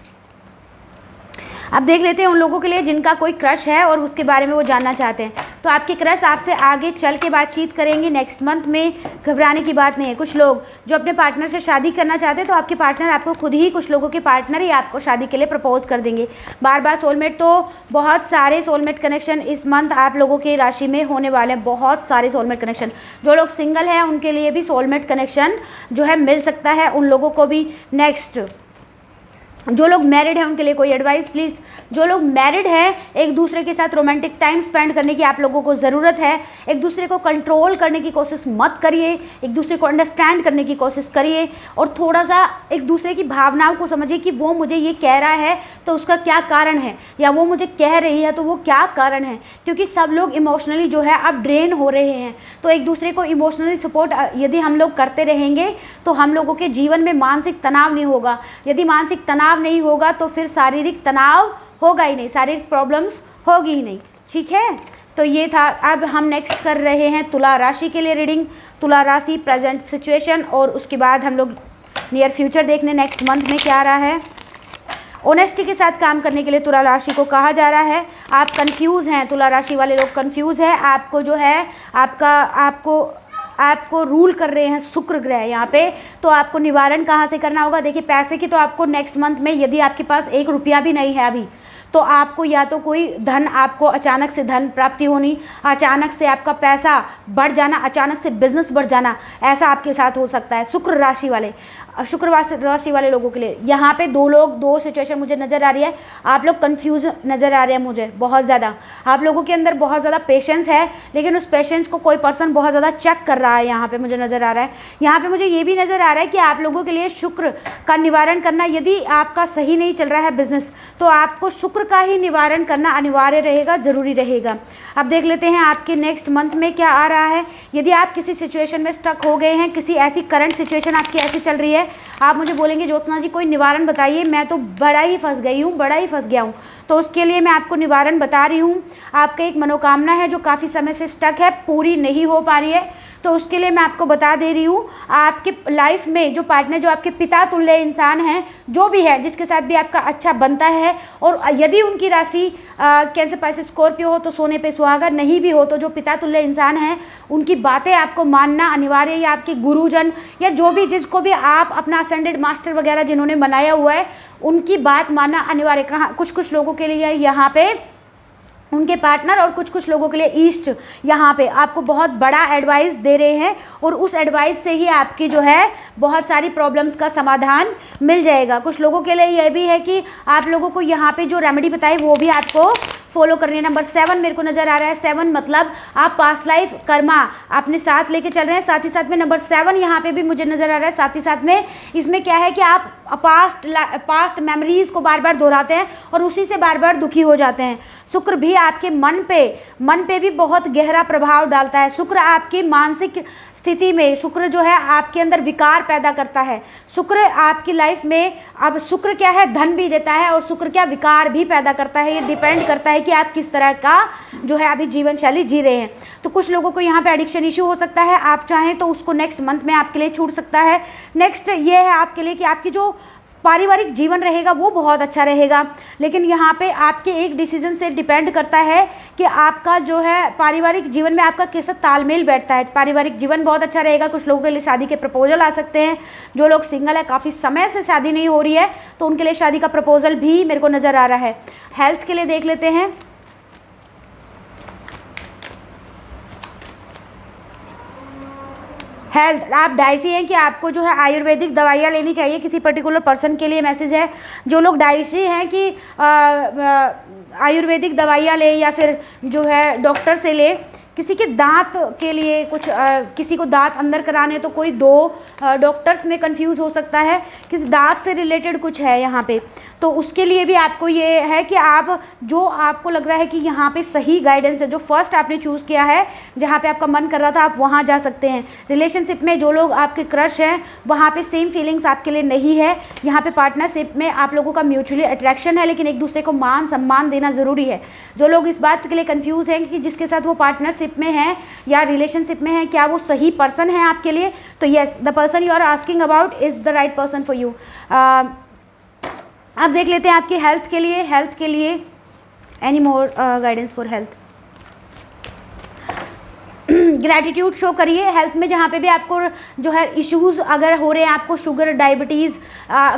अब देख लेते हैं उन लोगों के लिए जिनका कोई क्रश है और उसके बारे में वो जानना चाहते हैं। तो आपके क्रश आपसे आगे चल के बातचीत करेंगे नेक्स्ट मंथ में, घबराने की बात नहीं है। कुछ लोग जो अपने पार्टनर से शादी करना चाहते हैं तो आपके पार्टनर आपको खुद ही, कुछ लोगों के पार्टनर ही आपको शादी के लिए प्रपोज कर देंगे। बार बार सोलमेट, तो बहुत सारे सोलमेट कनेक्शन इस मंथ आप लोगों की राशि में होने वाले हैं, बहुत सारे सोलमेट कनेक्शन। जो लोग सिंगल हैं उनके लिए भी सोलमेट कनेक्शन जो है मिल सकता है, उन लोगों को भी। नेक्स्ट, जो लोग मैरिड हैं उनके लिए कोई एडवाइस प्लीज़। जो लोग मैरिड हैं, एक दूसरे के साथ रोमांटिक टाइम स्पेंड करने की आप लोगों को ज़रूरत है। एक दूसरे को कंट्रोल करने की कोशिश मत करिए, एक दूसरे को अंडरस्टैंड करने की कोशिश करिए और थोड़ा सा एक दूसरे की भावनाओं को समझिए कि वो मुझे ये कह रहा है तो उसका क्या कारण है, या वो मुझे कह रही है तो वो क्या कारण है। क्योंकि सब लोग इमोशनली जो है अब ड्रेन हो रहे हैं, तो एक दूसरे को इमोशनली सपोर्ट यदि हम लोग करते रहेंगे तो हम लोगों के जीवन में मानसिक तनाव नहीं होगा। यदि मानसिक तनाव नहीं होगा तो फिर शारीरिक तनाव होगा ही नहीं, शारीरिक प्रॉब्लम्स होगी ही नहीं। ठीक है, तो ये था। अब हम नेक्स्ट कर रहे हैं तुला राशि के लिए रीडिंग, तुला राशि प्रेजेंट सिचुएशन, और उसके बाद हम लोग नियर फ्यूचर देखने नेक्स्ट मंथ में क्या आ रहा है। ऑनेस्टी के साथ काम करने के लिए तुला राशि को कहा जा रहा है। आप कंफ्यूज हैं, तुला राशि वाले लोग कंफ्यूज हैं। आपको जो है आपको आपको रूल कर रहे हैं शुक्र ग्रह यहाँ पे, तो आपको निवारण कहाँ से करना होगा? देखिए पैसे की तो आपको नेक्स्ट मंथ में, यदि आपके पास 1 रुपया भी नहीं है अभी, तो आपको या तो कोई धन, आपको अचानक से धन प्राप्ति होनी, अचानक से आपका पैसा बढ़ जाना, अचानक से बिजनेस बढ़ जाना, ऐसा आपके साथ हो सकता है। शुक्र राशि वाले लोगों के लिए यहाँ पे दो सिचुएशन मुझे नज़र आ रही है। आप लोग कंफ्यूज नज़र आ रहे हैं मुझे बहुत ज़्यादा, आप लोगों के अंदर बहुत ज़्यादा पेशेंस है, लेकिन उस पेशेंस को कोई पर्सन बहुत ज़्यादा चेक कर रहा है, यहाँ पे मुझे नज़र आ रहा है। यहाँ पे मुझे ये भी नज़र आ रहा है कि आप लोगों के लिए शुक्र का निवारण करना, यदि आपका सही नहीं चल रहा है बिजनेस, तो आपको शुक्र का ही निवारण करना अनिवार्य रहेगा, ज़रूरी रहेगा। अब देख लेते हैं आपके नेक्स्ट मंथ में क्या आ रहा है। यदि आप किसी सिचुएशन में स्टक हो गए हैं, किसी ऐसी करंट सिचुएशन आपकी ऐसी चल रही है, आप मुझे बोलेंगे ज्योत्सना जी कोई निवारण बताइए, मैं तो बड़ा ही फंस गया हूँ, तो उसके लिए मैं आपको निवारण बता रही हूँ। आपका एक मनोकामना है जो काफ़ी समय से स्टक है, पूरी नहीं हो पा रही है, तो उसके लिए मैं आपको बता दे रही हूँ। आपके लाइफ में जो पार्टनर, जो आपके पिता तुल्य इंसान हैं, जो भी है, जिसके साथ भी आपका अच्छा बनता है, और यदि उनकी राशि कैंसर, पाइसेस, स्कॉर्पियो हो तो सोने पे सुहागा, नहीं भी हो तो जो पिता तुल्य इंसान हैं उनकी बातें आपको मानना अनिवार्य है, या आपके गुरुजन या जो भी, जिसको भी आप अपना असेंडेड मास्टर वगैरह जिन्होंने बनाया हुआ है, उनकी बात मानना अनिवार्य। कहाँ कुछ लोगों के लिए यहाँ पे उनके पार्टनर, और कुछ लोगों के लिए ईस्ट यहाँ पे आपको बहुत बड़ा एडवाइस दे रहे हैं, और उस एडवाइस से ही आपकी जो है बहुत सारी प्रॉब्लम्स का समाधान मिल जाएगा। कुछ लोगों के लिए यह भी है कि आप लोगों को यहाँ पे जो रेमेडी बताई वो भी आपको फॉलो करनी है। नंबर 7 मेरे को नज़र आ रहा है। 7 मतलब आप पास्ट लाइफ कर्मा अपने साथ लेके चल रहे हैं। साथ ही साथ में नंबर 7 यहाँ पे भी मुझे नज़र आ रहा है। साथ ही साथ में इसमें क्या है कि आप पास्ट मेमोरीज को बार बार दोहराते हैं और उसी से बार बार दुखी हो जाते हैं। शुक्र भी आपके मन पे भी बहुत गहरा प्रभाव डालता है। शुक्र आपकी मानसिक स्थिति में, शुक्र जो है आपके अंदर विकार पैदा करता है। शुक्र आपकी लाइफ में, अब शुक्र क्या है, धन भी देता है, और शुक्र क्या, विकार भी पैदा करता है। ये डिपेंड करता है कि आप किस तरह का जो है अभी जीवन शैली जी रहे हैं। तो कुछ लोगों को यहाँ पे एडिक्शन इशू हो सकता है, आप चाहें तो उसको नेक्स्ट मंथ में आपके लिए छूट सकता है। नेक्स्ट ये है आपके लिए कि आपकी जो पारिवारिक जीवन रहेगा वो बहुत अच्छा रहेगा, लेकिन यहाँ पे आपके एक डिसीजन से डिपेंड करता है कि आपका जो है पारिवारिक जीवन में आपका कैसा तालमेल बैठता है। पारिवारिक जीवन बहुत अच्छा रहेगा। कुछ लोगों के लिए शादी के प्रपोजल आ सकते हैं। जो लोग सिंगल है, काफ़ी समय से शादी नहीं हो रही है, तो उनके लिए शादी का प्रपोजल भी मेरे को नज़र आ रहा है। हेल्थ के लिए देख लेते हैं। हेल्थ, आप डाइसी हैं कि आपको जो है आयुर्वेदिक दवाइयाँ लेनी चाहिए। किसी पर्टिकुलर पर्सन के लिए मैसेज है। जो लोग डाइसी हैं कि आयुर्वेदिक दवाइयाँ लें या फिर जो है डॉक्टर से लें। किसी के दांत के लिए कुछ किसी को दांत अंदर कराने, तो कोई 2 डॉक्टर्स में कंफ्यूज हो सकता है। किसी दांत से रिलेटेड कुछ है यहाँ पे, तो उसके लिए भी आपको ये है कि आप जो आपको लग रहा है कि यहाँ पे सही गाइडेंस है, जो फर्स्ट आपने चूज़ किया है, जहाँ पे आपका मन कर रहा था, आप वहाँ जा सकते हैं। रिलेशनशिप में जो लोग आपके क्रश हैं, वहाँ पे सेम फीलिंग्स आपके लिए नहीं है। यहाँ पे पार्टनरशिप में आप लोगों का म्यूचुअली अट्रैक्शन है, लेकिन एक दूसरे को मान सम्मान देना ज़रूरी है। जो लोग इस बात के लिए कन्फ्यूज़ हैं कि जिसके साथ वो पार्टनरशिप में है या रिलेशनशिप में है, क्या वो सही पर्सन है आपके लिए, तो yes, the person you are asking about is the right person for you. अब देख लेते हैं आपकी हेल्थ के लिए any more guidance for health. Gratitude show करिए हेल्थ में, जहाँ पे भी आपको जो है इश्यूज़ अगर हो रहे हैं, आपको शुगर डायबिटीज़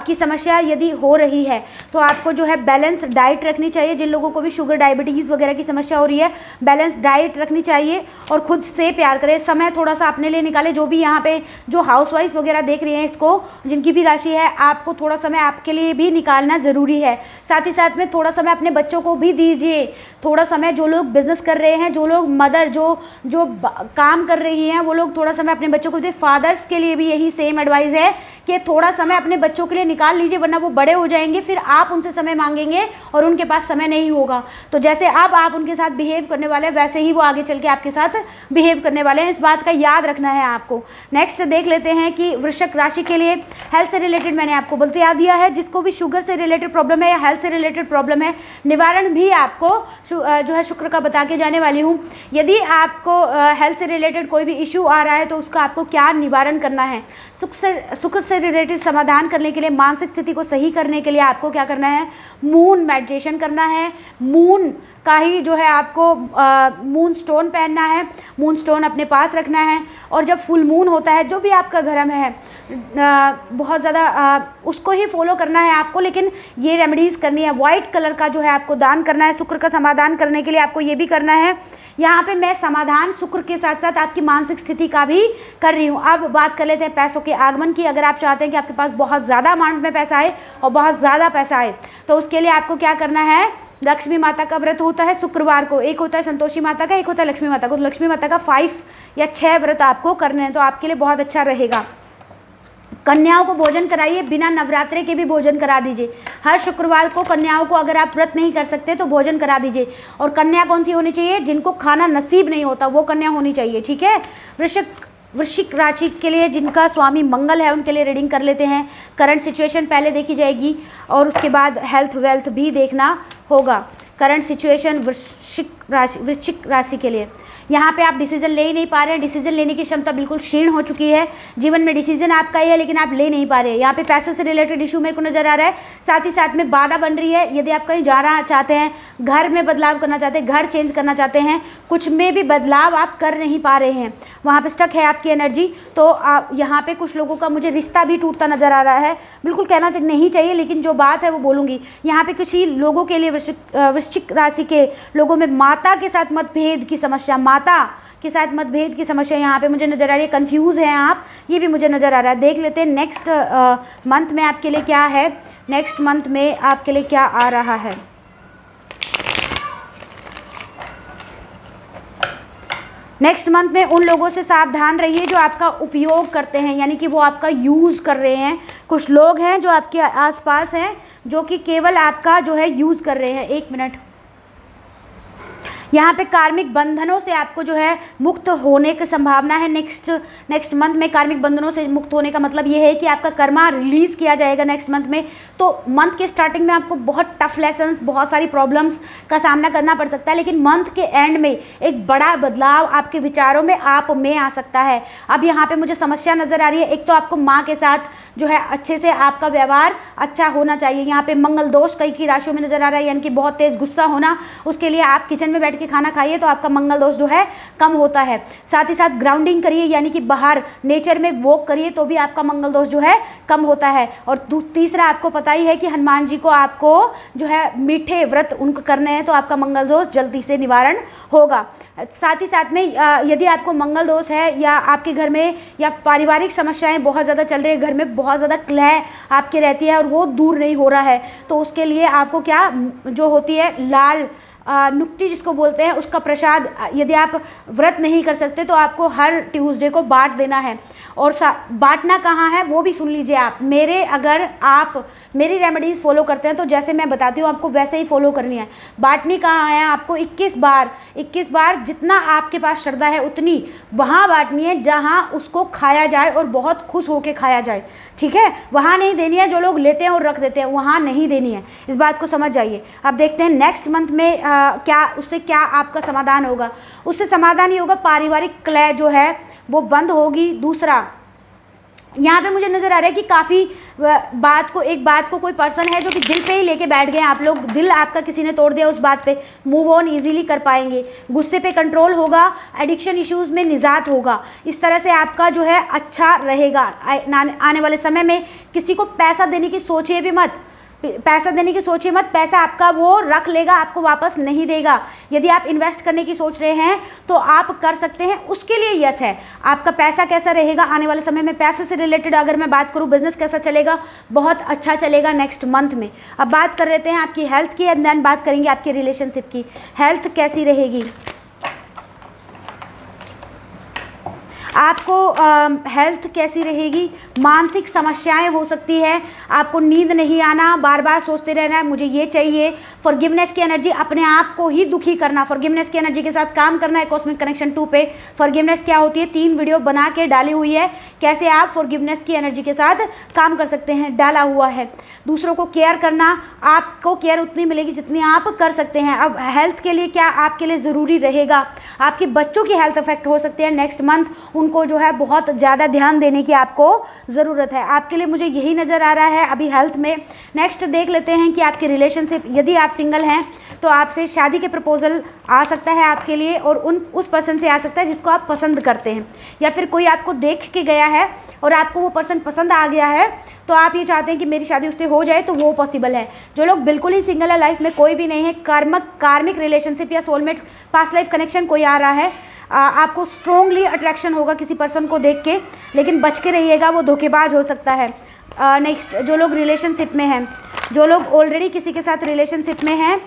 की समस्या यदि हो रही है, तो आपको जो है बैलेंस डाइट रखनी चाहिए। जिन लोगों को भी शुगर डायबिटीज़ वगैरह की समस्या हो रही है, बैलेंस डाइट रखनी चाहिए और खुद से प्यार करें। समय थोड़ा सा अपने लिए निकालें। जो भी यहाँ पे जो हाउसवाइफ वगैरह देख रही हैं इसको, जिनकी भी राशि है, आपको थोड़ा समय आपके लिए भी निकालना ज़रूरी है। साथ ही साथ में थोड़ा समय अपने बच्चों को भी दीजिए। थोड़ा समय जो लोग बिज़नेस कर रहे हैं, जो लोग मदर जो काम कर रही हैं, वो लोग थोड़ा समय अपने बच्चों को दे। फादर्स के लिए भी यही सेम एडवाइस है कि थोड़ा समय अपने बच्चों के लिए निकाल लीजिए, वरना वो बड़े हो जाएंगे, फिर आप उनसे समय मांगेंगे और उनके पास समय नहीं होगा। तो जैसे अब आप उनके साथ बिहेव करने वाले हैं, वैसे ही वो आगे चल के आपके साथ बिहेव करने वाले हैं। इस बात का याद रखना है आपको। नेक्स्ट देख लेते हैं कि वृश्चिक राशि के लिए हेल्थ से रिलेटेड मैंने आपको बता दिया है। जिसको भी शुगर से रिलेटेड प्रॉब्लम है या हेल्थ से रिलेटेड प्रॉब्लम है, निवारण भी आपको जो है शुक्र का बता के जाने वाली हूँ। यदि आपको हेल्थ से रिलेटेड कोई भी इशू आ रहा है, तो उसका आपको क्या निवारण करना है। शुक्र से रिलेटेड समाधान करने के लिए, मानसिक स्थिति को सही करने के लिए आपको क्या करना है, मून मेडिटेशन करना है। मून का ही जो है आपको मून स्टोन पहनना है, मून स्टोन अपने पास रखना है। और जब फुल मून होता है, जो भी आपका धर्म है बहुत ज़्यादा उसको ही फॉलो करना है आपको, लेकिन ये रेमेडीज़ करनी है। वाइट कलर का जो है आपको दान करना है। शुक्र का समाधान करने के लिए आपको ये भी करना है। यहाँ पे मैं समाधान शुक्र के साथ साथ आपकी मानसिक स्थिति का भी कर रही हूँ। अब बात कर लेते हैं पैसों के आगमन की। अगर आप चाहते हैं कि आपके पास बहुत ज़्यादा अमाउंट में पैसा आए और बहुत ज़्यादा पैसा आए, तो उसके लिए आपको क्या करना है, लक्ष्मी माता का व्रत होता है शुक्रवार को, एक होता है संतोषी माता का, एक होता है लक्ष्मी माता को। लक्ष्मी माता का 5 या 6 व्रत आपको करने हैं, तो आपके लिए बहुत अच्छा रहेगा। कन्याओं को भोजन कराइए, बिना नवरात्रे के भी भोजन करा दीजिए। हर शुक्रवार को कन्याओं को, अगर आप व्रत नहीं कर सकते तो भोजन करा दीजिए। और कन्या कौन सी होनी चाहिए, जिनको खाना नसीब नहीं होता वो कन्या होनी चाहिए, ठीक है। वृश्चिक राशि के लिए जिनका स्वामी मंगल है उनके लिए रीडिंग कर लेते हैं। करंट सिचुएशन पहले देखी जाएगी और उसके बाद हेल्थ वेल्थ भी देखना होगा। करंट सिचुएशन वृश्चिक राशि के लिए, यहाँ पे आप डिसीजन ले ही नहीं पा रहे हैं। डिसीजन लेने की क्षमता बिल्कुल क्षीण हो चुकी है। जीवन में डिसीजन आपका ही है, लेकिन आप ले नहीं पा रहे हैं। यहाँ पे पैसे से रिलेटेड इशू मेरे को नजर आ रहा है। साथ ही साथ में बाधा बन रही है। यदि आप कहीं जाना चाहते हैं, घर में बदलाव करना चाहते हैं, घर चेंज करना चाहते हैं, कुछ में भी बदलाव आप कर नहीं पा रहे हैं, वहाँ पर स्टक है आपकी एनर्जी। तो यहाँ पे कुछ लोगों का मुझे रिश्ता भी टूटता नजर आ रहा है। बिल्कुल कहना नहीं चाहिए, लेकिन जो बात है वो बोलूँगी। यहाँ पे कुछ ही लोगों के लिए, वृश्चिक राशि के लोगों में माता के साथ मतभेद की समस्या, माता के साथ मतभेद की समस्या यहाँ पे मुझे नज़र आ रही है। कंफ्यूज हैं आप, ये भी मुझे नज़र आ रहा है। देख लेते हैं नेक्स्ट मंथ में आपके लिए क्या है। नेक्स्ट मंथ में आपके लिए क्या आ रहा है। नेक्स्ट मंथ में उन लोगों से सावधान रहिए जो आपका उपयोग करते हैं, यानी कि वो आपका यूज़ कर रहे हैं। कुछ लोग हैं जो आपके आसपास हैं जो कि केवल आपका जो है यूज़ कर रहे हैं। 1 मिनट। यहाँ पे कार्मिक बंधनों से आपको जो है मुक्त होने की संभावना है। नेक्स्ट मंथ में कार्मिक बंधनों से मुक्त होने का मतलब ये है कि आपका कर्मा रिलीज़ किया जाएगा नेक्स्ट मंथ में। तो मंथ के स्टार्टिंग में आपको बहुत टफ लेसन्स, बहुत सारी प्रॉब्लम्स का सामना करना पड़ सकता है, लेकिन मंथ के एंड में एक बड़ा बदलाव आपके विचारों में आप में आ सकता है। अब यहाँ पर मुझे समस्या नज़र आ रही है। एक तो आपको माँ के साथ जो है अच्छे से आपका व्यवहार अच्छा होना चाहिए। यहाँ पे मंगल दोष कई की राशियों में नज़र आ रहा है, यानी कि बहुत तेज़ गुस्सा होना। उसके लिए आप किचन में बैठ के खाना खाइए तो आपका मंगल दोष जो है कम होता है। साथ ही साथ ग्राउंडिंग करिए, यानी कि बाहर नेचर में वॉक करिए तो भी आपका मंगल दोष जो है कम होता है। और तीसरा, आपको पता ही है कि हनुमान जी को आपको जो है मीठे व्रत उनको करने हैं, तो आपका मंगल दोष जल्दी से निवारण होगा। साथ ही साथ में यदि आपको मंगल दोष है या आपके घर में या पारिवारिक समस्याएं बहुत ज़्यादा चल रही है, घर में बहुत ज़्यादा कलह आपके रहती है और वो दूर नहीं हो रहा है, तो उसके लिए आपको क्या जो होती है लाल नुक्ति जिसको बोलते हैं, उसका प्रसाद, यदि आप व्रत नहीं कर सकते तो आपको हर ट्यूसडे को बांट देना है। और बांटना कहाँ है वो भी सुन लीजिए आप। अगर आप मेरी रेमेडीज़ फॉलो करते हैं तो जैसे मैं बताती हूँ आपको वैसे ही फॉलो करनी है। बांटनी कहाँ है, आपको 21 बार जितना आपके पास श्रद्धा है उतनी वहाँ बांटनी है जहाँ उसको खाया जाए और बहुत खुश होकर खाया जाए, ठीक है। वहाँ नहीं देनी है जो लोग लेते हैं और रख देते हैं, वहाँ नहीं देनी है। इस बात को समझ जाइए। अब देखते हैं नेक्स्ट मंथ में उससे क्या आपका समाधान होगा। उससे समाधान ये होगा, पारिवारिक कलह जो है वो बंद होगी। दूसरा, यहाँ पे मुझे नज़र आ रहा है कि काफ़ी एक बात को कोई पर्सन है जो कि दिल पे ही लेके बैठ गए हैं आप लोग। दिल आपका किसी ने तोड़ दिया उस बात पे, मूव ऑन इजीली कर पाएंगे। गुस्से पे कंट्रोल होगा, एडिक्शन इश्यूज़ में निजात होगा। इस तरह से आपका जो है अच्छा रहेगा। आने वाले समय में किसी को पैसा देने की सोचिए भी मत, पैसा आपका वो रख लेगा, आपको वापस नहीं देगा। यदि आप इन्वेस्ट करने की सोच रहे हैं तो आप कर सकते हैं, उसके लिए यस है। आपका पैसा कैसा रहेगा आने वाले समय में, पैसे से रिलेटेड अगर मैं बात करूं, बिजनेस कैसा चलेगा, बहुत अच्छा चलेगा नेक्स्ट मंथ में। अब बात कर लेते हैं आपकी हेल्थ की, एंड देन बात करेंगे आपकी रिलेशनशिप की। हेल्थ कैसी रहेगी आपको, हेल्थ कैसी रहेगी। मानसिक समस्याएं हो सकती है, आपको नींद नहीं आना, बार बार सोचते रहना है मुझे ये चाहिए। फॉरगिवनेस की एनर्जी, अपने आप को ही दुखी करना, फॉरगिवनेस की एनर्जी के साथ काम करना है। कॉस्मिक कनेक्शन 2 पे फॉरगिवनेस क्या होती है 3 वीडियो बना के डाली हुई है, कैसे आप फॉरगिवनेस की एनर्जी के साथ काम कर सकते हैं, डाला हुआ है। दूसरों को केयर करना, आपको केयर उतनी मिलेगी जितनी आप कर सकते हैं। अब हेल्थ के लिए क्या आपके लिए ज़रूरी रहेगा, आपके बच्चों की हेल्थ अफेक्ट हो सकती है नेक्स्ट मंथ। उनकी उनको जो है बहुत ज़्यादा ध्यान देने की आपको ज़रूरत है। आपके लिए मुझे यही नज़र आ रहा है अभी हेल्थ में। नेक्स्ट देख लेते हैं कि आपकी रिलेशनशिप, यदि आप सिंगल हैं तो आपसे शादी के प्रपोजल आ सकता है आपके लिए, और उस पर्सन से आ सकता है जिसको आप पसंद करते हैं, या फिर कोई आपको देख के गया है और आपको वो पर्सन पसंद आ गया है तो आप ये चाहते हैं कि मेरी शादी उससे हो जाए, तो वो पॉसिबल है। जो लोग बिल्कुल ही सिंगल है, लाइफ में कोई भी नहीं है, कार्मिक रिलेशनशिप या सोलमेट पास्ट लाइफ कनेक्शन कोई आ रहा है, आपको स्ट्रोंगली अट्रैक्शन होगा किसी पर्सन को देख के, लेकिन बच के रहिएगा, वो धोखेबाज हो सकता है। नेक्स्ट, जो लोग रिलेशनशिप में हैं, जो लोग ऑलरेडी किसी के साथ रिलेशनशिप में हैं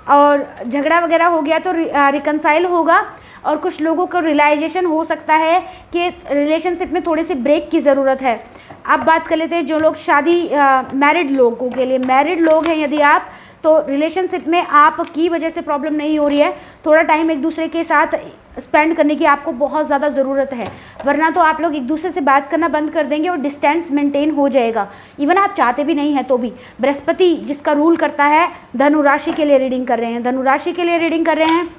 और झगड़ा वगैरह हो गया तो रिकनसाइल होगा, और कुछ लोगों को रियलाइजेशन हो सकता है कि रिलेशनशिप में थोड़ी सी ब्रेक की ज़रूरत है। अब बात कर लेते हैं जो लोग मैरिड लोगों के लिए। मैरिड लोग हैं यदि आप, तो रिलेशनशिप में आपकी वजह से प्रॉब्लम नहीं हो रही है, थोड़ा टाइम एक दूसरे के साथ स्पेंड करने की आपको बहुत ज़्यादा ज़रूरत है, वरना तो आप लोग एक दूसरे से बात करना बंद कर देंगे और डिस्टेंस मेंटेन हो जाएगा, इवन आप चाहते भी नहीं हैं तो भी। बृहस्पति जिसका रूल करता है, धनु राशि के लिए रीडिंग कर रहे हैं, धनु राशि के लिए रीडिंग कर रहे हैं।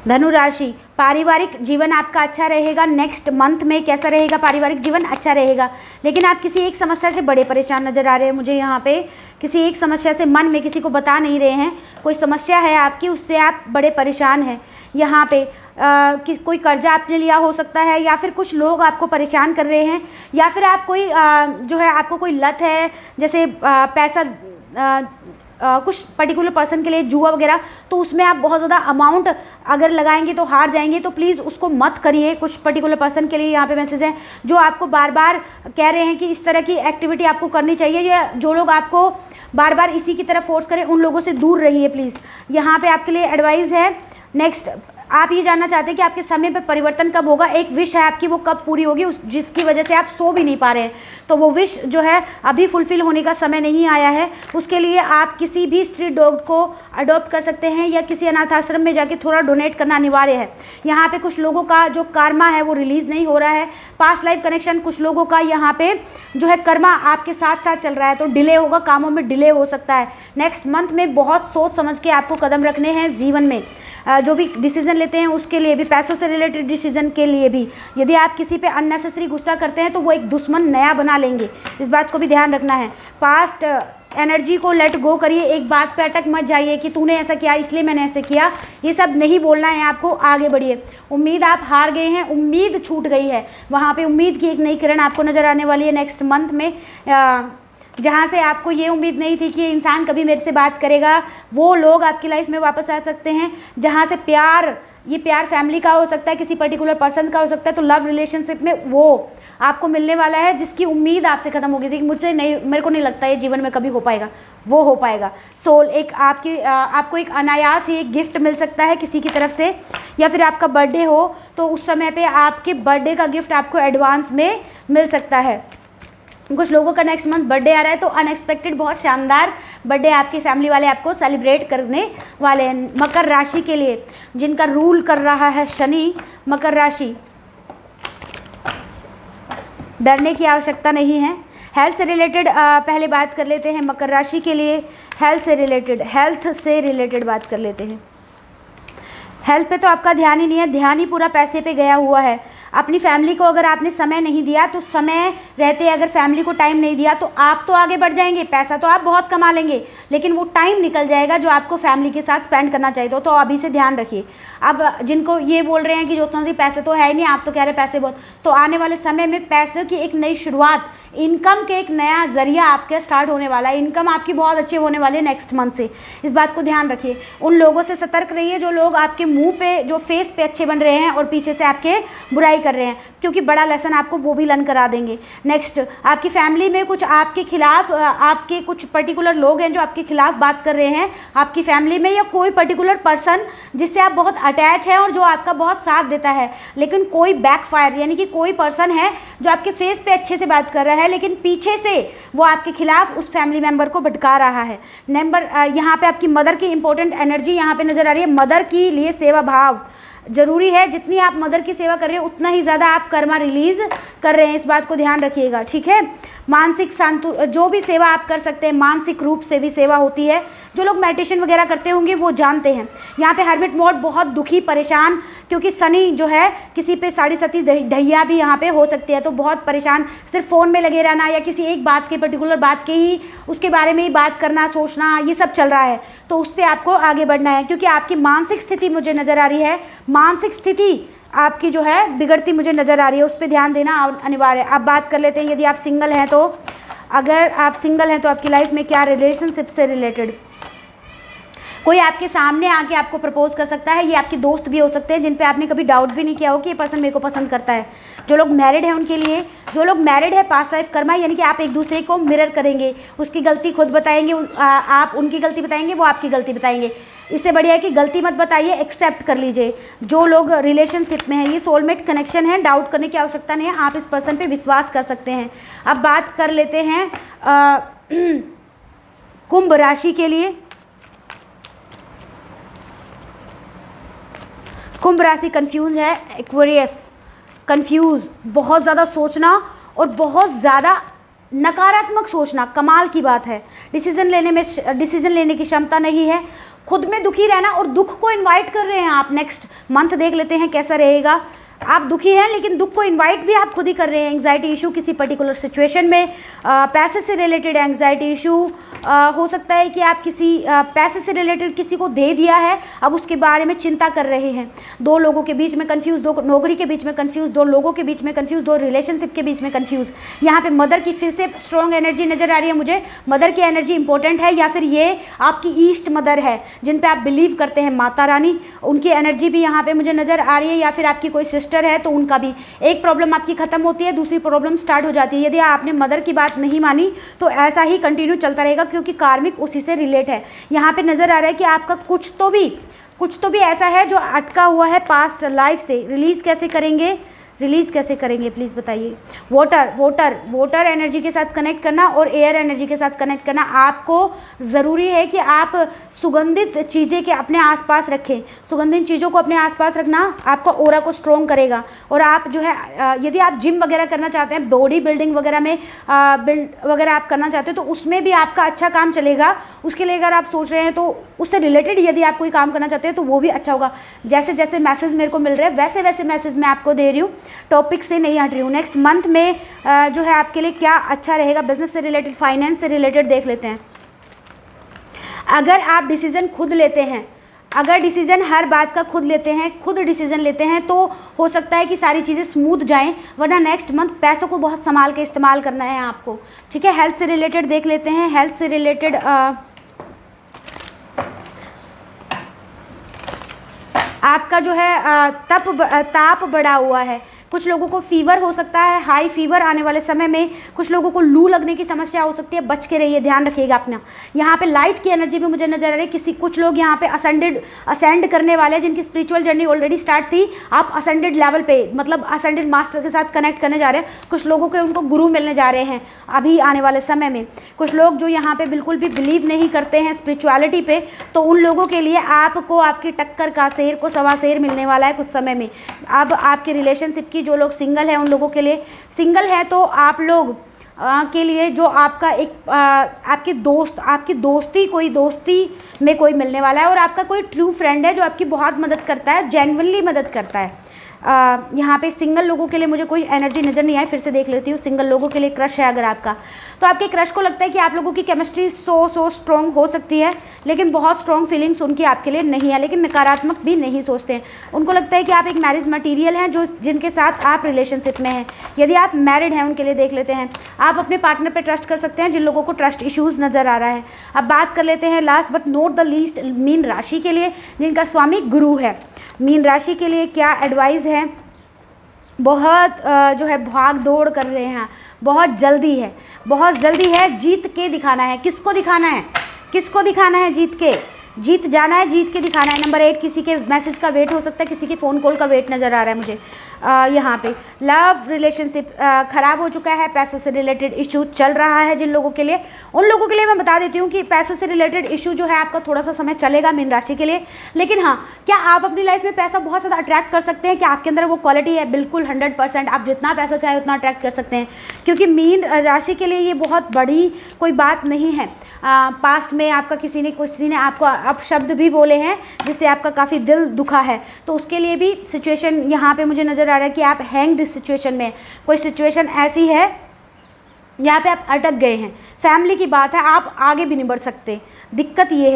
धनु राशि, पारिवारिक जीवन आपका अच्छा रहेगा। नेक्स्ट मंथ में कैसा रहेगा पारिवारिक जीवन? अच्छा रहेगा, लेकिन आप किसी एक समस्या से बड़े परेशान नज़र आ रहे हैं मुझे यहाँ पे। किसी एक समस्या से मन में किसी को बता नहीं रहे हैं, कोई समस्या है आपकी, उससे आप बड़े परेशान हैं यहाँ पे। कोई कर्जा आपने लिया हो सकता है, या फिर कुछ लोग आपको परेशान कर रहे हैं, या फिर आप कोई जो है आपको कोई लत है, जैसे पैसा कुछ पर्टिकुलर पर्सन के लिए जुआ वगैरह, तो उसमें आप बहुत ज़्यादा अमाउंट अगर लगाएंगे तो हार जाएंगे, तो प्लीज़ उसको मत करिए। कुछ पर्टिकुलर पर्सन के लिए यहाँ पे मैसेज है जो आपको बार बार कह रहे हैं कि इस तरह की एक्टिविटी आपको करनी चाहिए, या जो लोग आपको बार बार इसी की तरफ फोर्स करें उन लोगों से दूर रहिए प्लीज़, यहाँ पे आपके लिए एडवाइस है। नेक्स्ट, आप ये जानना चाहते हैं कि आपके समय पे परिवर्तन कब होगा। एक विश है आपकी, वो कब पूरी होगी, जिसकी वजह से आप सो भी नहीं पा रहे हैं, तो वो विश जो है अभी फुलफिल होने का समय नहीं आया है। उसके लिए आप किसी भी स्ट्रीट डॉग को अडॉप्ट कर सकते हैं, या किसी अनाथ आश्रम में जाके थोड़ा डोनेट करना अनिवार्य है। यहाँ पे कुछ लोगों का जो कर्मा है वो रिलीज़ नहीं हो रहा है। पास्ट लाइफ कनेक्शन, कुछ लोगों का यहाँ पे जो है कर्मा आपके साथ साथ चल रहा है, तो डिले होगा, कामों में डिले हो सकता है। नेक्स्ट मंथ में बहुत सोच समझ के आपको कदम रखने हैं जीवन में। जो भी डिसीज़न लेते हैं उसके लिए भी, पैसों से रिलेटेड डिसीज़न के लिए भी, यदि आप किसी पे अननेसेसरी गुस्सा करते हैं तो वो एक दुश्मन नया बना लेंगे, इस बात को भी ध्यान रखना है। पास्ट एनर्जी को लेट गो करिए, एक बात पे अटक मत जाइए कि तूने ऐसा किया इसलिए मैंने ऐसे किया, ये सब नहीं बोलना है आपको, आगे बढ़िए। उम्मीद आप हार गए हैं, उम्मीद छूट गई है, वहाँ पे उम्मीद की एक नई किरण आपको नज़र आने वाली है नेक्स्ट मंथ में। जहाँ से आपको ये उम्मीद नहीं थी कि ये इंसान कभी मेरे से बात करेगा, वो लोग आपकी लाइफ में वापस आ सकते हैं। जहाँ से प्यार, ये प्यार फैमिली का हो सकता है, किसी पर्टिकुलर पर्सन का हो सकता है, तो लव रिलेशनशिप में वो आपको मिलने वाला है जिसकी उम्मीद आपसे ख़त्म हो गई थी कि मुझसे नहीं, मेरे को नहीं लगता ये जीवन में कभी हो पाएगा, वो हो पाएगा। सोल एक आपको एक अनायास ही एक गिफ्ट मिल सकता है किसी की तरफ से, या फिर आपका बर्थडे हो तो उस समय पे आपके बर्थडे का गिफ्ट आपको एडवांस में मिल सकता है। कुछ लोगों का नेक्स्ट मंथ बर्थडे आ रहा है, तो अनएक्सपेक्टेड बहुत शानदार बर्थडे आपकी फैमिली वाले आपको सेलिब्रेट करने वाले हैं। मकर राशि के लिए, जिनका रूल कर रहा है शनि, मकर राशि, डरने की आवश्यकता नहीं है। हेल्थ से रिलेटेड पहले बात कर लेते हैं मकर राशि के लिए। हेल्थ से रिलेटेड बात कर लेते हैं। हेल्थ पे तो आपका ध्यान ही नहीं है, ध्यान ही पूरा पैसे पे गया हुआ है। अपनी फैमिली को अगर आपने समय नहीं दिया, तो समय रहते अगर फैमिली को टाइम नहीं दिया, तो आप तो आगे बढ़ जाएंगे, पैसा तो आप बहुत कमा लेंगे, लेकिन वो टाइम निकल जाएगा जो आपको फैमिली के साथ स्पेंड करना चाहिए। तो अभी से ध्यान रखिए। अब जिनको ये बोल रहे हैं कि ज्योत्सना जी पैसे तो है ही नहीं, आप तो कह रहे पैसे बहुत, तो आने वाले समय में पैसे की एक नई शुरुआत, इनकम के एक नया जरिया आपके स्टार्ट होने वाला है। इनकम आपकी बहुत अच्छी होने वाली है नेक्स्ट मंथ से, इस बात को ध्यान रखिए। उन लोगों से सतर्क रहिए जो लोग आपके मुंह पे, जो फेस पे अच्छे बन रहे हैं और पीछे से आपके बुराई कर रहे हैं, क्योंकि बड़ा लेसन आपको वो भी लर्न करा देंगे। नेक्स्ट, आपकी फैमिली में कुछ आपके खिलाफ, आपके कुछ पर्टिकुलर लोग हैं जो आपके खिलाफ बात कर रहे हैं आपकी फैमिली में, या कोई पर्टिकुलर पर्सन जिससे आप बहुत अटैच है और जो आपका बहुत साथ देता है, लेकिन कोई बैकफायर, यानी कि कोई पर्सन है जो आपके फेस पे अच्छे से बात कर रहा है, लेकिन पीछे से वो आपके खिलाफ उस फैमिली मेंबर को भटका रहा है। नंबर यहाँ पे आपकी मदर की इंपॉर्टेंट एनर्जी यहाँ पे नजर आ रही है। मदर की लिए सेवा भाव ज़रूरी है जितनी आप मदर की सेवा कर रहे हो उतना ही ज़्यादा आप कर्मा रिलीज़ कर रहे हैं, इस बात को ध्यान रखिएगा, ठीक है। मानसिक जो भी सेवा आप कर सकते हैं, मानसिक रूप से भी सेवा होती है। जो लोग मेडिटेशन वगैरह करते होंगे वो जानते हैं। यहाँ पे हर्मिट मोड बहुत दुखी परेशान, क्योंकि शनि जो है किसी पे 7.5 ढैया भी यहाँ पे हो सकती है, तो बहुत परेशान, सिर्फ फ़ोन में लगे रहना या किसी एक बात के पर्टिकुलर बात के ही उसके बारे में ही बात करना, सोचना, ये सब चल रहा है। तो उससे आपको आगे बढ़ना है, क्योंकि आपकी मानसिक स्थिति मुझे नज़र आ रही है, मानसिक स्थिति आपकी जो है बिगड़ती मुझे नज़र आ रही है, उस पर ध्यान देना अनिवार्य है। अब बात कर लेते हैं यदि आप सिंगल हैं तो, अगर आप सिंगल हैं तो आपकी लाइफ में क्या रिलेशनशिप से रिलेटेड कोई आपके सामने आके आपको प्रपोज कर सकता है। ये आपके दोस्त भी हो सकते हैं जिन पे आपने कभी डाउट भी नहीं किया हो कि ये पर्सन मेरे को पसंद करता है। जो लोग मैरिड हैं उनके लिए, जो लोग मैरिड है पास्ट लाइफ कर्मा, यानी कि आप एक दूसरे को मिरर करेंगे, उसकी गलती खुद बताएंगे, आप उनकी गलती बताएंगे, वो आपकी गलती बताएंगे। इससे बढ़िया है कि गलती मत बताइए, एक्सेप्ट कर लीजिए। जो लोग रिलेशनशिप में हैं, ये सोलमेट कनेक्शन है, डाउट करने की आवश्यकता नहीं है, आप इस पर्सन पे विश्वास कर सकते हैं। अब बात कर लेते हैं कुंभ राशि के लिए। कुंभ राशि कंफ्यूज है, एक्वेरियस कंफ्यूज, बहुत ज़्यादा सोचना और बहुत ज़्यादा नकारात्मक सोचना, कमाल की बात है। डिसीजन लेने की क्षमता नहीं है, खुद में दुखी रहना, और दुख को इनवाइट कर रहे हैं आप। नेक्स्ट मंथ देख लेते हैं कैसा रहेगा। आप दुखी हैं लेकिन दुख को इनवाइट भी आप खुद ही कर रहे हैं। एंग्जाइटी इशू किसी पर्टिकुलर सिचुएशन में, पैसे से रिलेटेड एंग्जाइटी इशू हो सकता है कि आप किसी पैसे से रिलेटेड किसी को दे दिया है, अब उसके बारे में चिंता कर रहे हैं। दो लोगों के बीच में कंफ्यूज, दो नौकरी के बीच में कंफ्यूज, दो लोगों के बीच में कंफ्यूज, दो रिलेशनशिप के बीच में कंफ्यूज। यहाँ पे मदर की फिर से स्ट्रॉन्ग एनर्जी नज़र आ रही है मुझे। मदर की एनर्जी इंपॉर्टेंट है, या फिर ये आपकी ईस्ट मदर है जिन पे आप बिलीव करते हैं, माता रानी, उनकी एनर्जी भी यहाँ पे मुझे नज़र आ रही है। या फिर आपकी कोई सिस्टर है तो उनका भी, एक प्रॉब्लम आपकी खत्म होती है, दूसरी प्रॉब्लम स्टार्ट हो जाती है। यदि आपने मदर की बात नहीं मानी तो ऐसा ही कंटिन्यू चलता रहेगा, क्योंकि कार्मिक उसी से रिलेट है। यहाँ पे नज़र आ रहा है कि आपका कुछ तो भी ऐसा है जो अटका हुआ है पास्ट लाइफ से। रिलीज़ कैसे करेंगे प्लीज़ बताइए। वाटर एनर्जी के साथ कनेक्ट करना और एयर एनर्जी के साथ कनेक्ट करना। आपको ज़रूरी है कि आप सुगंधित चीज़ें के अपने आसपास रखें। सुगंधित चीज़ों को अपने आसपास रखना आपका ऑरा को स्ट्रॉन्ग करेगा। और आप जो है यदि आप जिम वगैरह करना चाहते हैं, बॉडी बिल्डिंग वगैरह में वगैरह आप करना चाहते हैं, तो उसमें भी आपका अच्छा काम चलेगा। उसके लिए अगर आप सोच रहे हैं तो उससे रिलेटेड यदि आप कोई काम करना चाहते हैं तो वो भी अच्छा होगा। जैसे जैसे मैसेज मेरे को मिल रहे हैं वैसे वैसे मैसेज मैं आपको दे रही हूँ, टॉपिक से नहीं हट रही हूँ। नेक्स्ट मंथ में जो है आपके लिए क्या अच्छा रहेगा, बिजनेस से रिलेटेड, फाइनेंस से रिलेटेड देख लेते हैं। अगर आप डिसीजन खुद लेते हैं, अगर डिसीजन हर बात का खुद डिसीजन लेते हैं तो हो सकता है कि सारी चीज़ें स्मूथ जाएं, वरना नेक्स्ट मंथ पैसों को बहुत संभाल के इस्तेमाल करना है आपको, ठीक है। हेल्थ से रिलेटेड देख लेते हैं। हेल्थ से रिलेटेड आपका जो है ताप बढ़ा हुआ है। कुछ लोगों को फीवर हो सकता है, हाई फीवर आने वाले समय में। कुछ लोगों को लू लगने की समस्या हो सकती है, बच के रहिए, ध्यान रखिएगा अपना। यहाँ पे लाइट की एनर्जी भी मुझे नजर आ रही है। कुछ लोग यहाँ पे असेंड करने वाले हैं, जिनकी स्पिरिचुअल जर्नी ऑलरेडी स्टार्ट थी। आप असेंडेड लेवल पे, मतलब असेंडेड मास्टर के साथ कनेक्ट करने जा रहे हैं। कुछ लोगों के उनको गुरु मिलने जा रहे हैं अभी आने वाले समय में। कुछ लोग जो यहाँ पे बिल्कुल भी बिलीव नहीं करते हैं स्पिरिचुअलिटी पे, तो उन लोगों के लिए आपको आपकी टक्कर का शेर को सवा शेर मिलने वाला है कुछ समय में। अब आपके रिलेशनशिप की, जो लोग सिंगल हैं उन लोगों के लिए, सिंगल है तो आप लोग के लिए जो आपका एक आपकी दोस्ती में कोई मिलने वाला है, और आपका कोई ट्रू फ्रेंड है जो आपकी बहुत मदद करता है, जेन्युइनली मदद करता है। यहाँ पे सिंगल लोगों के लिए मुझे कोई एनर्जी नज़र नहीं आई, फिर से देख लेती हूँ। सिंगल लोगों के लिए क्रश है अगर आपका, तो आपके क्रश को लगता है कि आप लोगों की केमिस्ट्री सो स्ट्रॉन्ग हो सकती है, लेकिन बहुत स्ट्रॉन्ग फीलिंग्स उनकी आपके लिए नहीं है, लेकिन नकारात्मक भी नहीं सोचते हैं। उनको लगता है कि आप एक मैरिज मटीरियल हैं जो जिनके साथ आप रिलेशनशिप में हैं। यदि आप मैरिड हैं उनके लिए देख लेते हैं। आप अपने पार्टनर पर ट्रस्ट कर सकते हैं जिन लोगों को ट्रस्ट इशूज़ नज़र आ रहा है। अब बात कर लेते हैं last but not the least mean राशि के लिए, जिनका स्वामी गुरु है। मीन राशि के लिए क्या एडवाइस है? बहुत जो है भाग दौड़ कर रहे हैं, बहुत जल्दी है, जीत के दिखाना है। किसको दिखाना है जीत के? जीत जाना है, जीत के दिखाना है। नंबर 8, किसी के मैसेज का वेट हो सकता है, किसी के फ़ोन कॉल का वेट नज़र आ रहा है मुझे। यहाँ पे लव रिलेशनशिप ख़राब हो चुका है, पैसों से रिलेटेड इशू चल रहा है जिन लोगों के लिए। उन लोगों के लिए मैं बता देती हूँ कि पैसों से रिलेटेड इशू जो है आपका थोड़ा सा समय चलेगा मीन राशि के लिए। लेकिन हाँ, क्या आप अपनी लाइफ में पैसा बहुत ज़्यादा अट्रैक्ट कर सकते हैं? क्या आपके अंदर वो क्वालिटी है? बिल्कुल 100%। आप जितना पैसा चाहे उतना अट्रैक्ट कर सकते हैं, क्योंकि मीन राशि के लिए ये बहुत बड़ी कोई बात नहीं है। पास्ट में आपका किसी ने आपको अपशब्द भी बोले हैं जिससे आपका काफ़ी दिल दुखा है, तो उसके लिए भी सिचुएशन यहाँ पे मुझे नज़र आ रहा है कि आप हैंग्ड सिचुएशन में, कोई सिचुएशन ऐसी है यहाँ पे आप अटक गए हैं। फैमिली की बात है, आप आगे भी नहीं बढ़ सकते। दिक्कत ये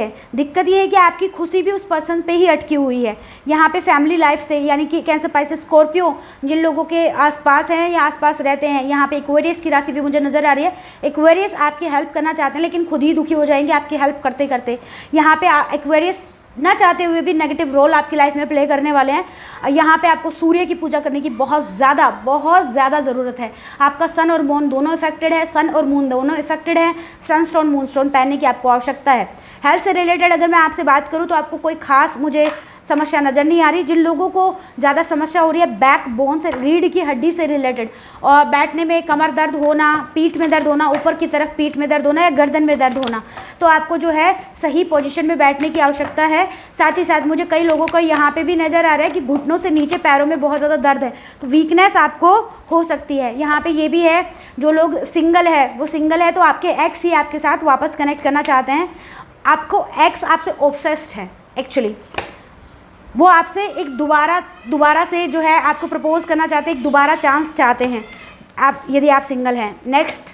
है कि आपकी खुशी भी उस पर्सन पे ही अटकी हुई है। यहाँ पे फैमिली लाइफ से, यानी कि कैंसर, पाइसेस, स्कॉर्पियो जिन लोगों के आसपास हैं या आसपास रहते हैं, यहाँ पे एक्वेरियस की राशि भी मुझे नज़र आ रही है। एक्वेरियस आपकी हेल्प करना चाहते हैं लेकिन खुद ही दुखी हो जाएंगे आपकी हेल्प करते करते। यहाँ पे एक्वेरियस ना चाहते हुए भी नेगेटिव रोल आपकी लाइफ में प्ले करने वाले हैं। यहाँ पे आपको सूर्य की पूजा करने की बहुत ज़्यादा ज़रूरत है। आपका सन और मून दोनों इफेक्टेड है, सन और मून दोनों इफेक्टेड हैं। सनस्टोन, मूनस्टोन पहनने की आपको आवश्यकता है। हेल्थ से रिलेटेड अगर मैं आपसे बात करूँ तो आपको कोई खास मुझे समस्या नज़र नहीं आ रही। जिन लोगों को ज़्यादा समस्या हो रही है बैक बोन से, रीढ़ की हड्डी से रिलेटेड, और बैठने में कमर दर्द होना, पीठ में दर्द होना, ऊपर की तरफ पीठ में दर्द होना या गर्दन में दर्द होना, तो आपको जो है सही पोजीशन में बैठने की आवश्यकता है। साथ ही साथ मुझे कई लोगों को यहाँ पे भी नज़र आ रहा है कि घुटनों से नीचे पैरों में बहुत ज़्यादा दर्द है, तो वीकनेस आपको हो सकती है। यहाँ पे ये भी है, जो लोग सिंगल है वो सिंगल है, तो आपके एक्स ही आपके साथ वापस कनेक्ट करना चाहते हैं। आपको एक्स आपसे ऑब्सेस्ड है एक्चुअली, वो आपसे एक दोबारा से जो है आपको प्रपोज करना चाहते हैं, एक दोबारा चांस चाहते हैं आप, यदि आप सिंगल हैं। नेक्स्ट,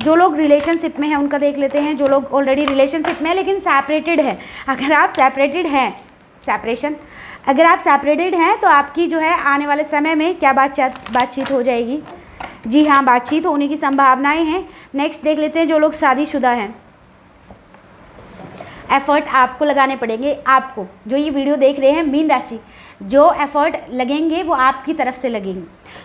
जो लोग रिलेशनशिप में हैं उनका देख लेते हैं। जो लोग ऑलरेडी रिलेशनशिप में है लेकिन सेपरेटेड है, अगर आप सेपरेटेड हैं, अगर आप सेपरेटेड हैं तो आपकी जो है आने वाले समय में क्या बातचीत हो जाएगी। जी हाँ, बातचीत होने की संभावनाएं हैं। नेक्स्ट देख लेते हैं, जो लोग शादीशुदा हैं, एफ़र्ट आपको लगाने पड़ेंगे। आपको जो ये वीडियो देख रहे हैं मीन राशि, जो एफ़र्ट लगेंगे वो आपकी तरफ से लगेंगे।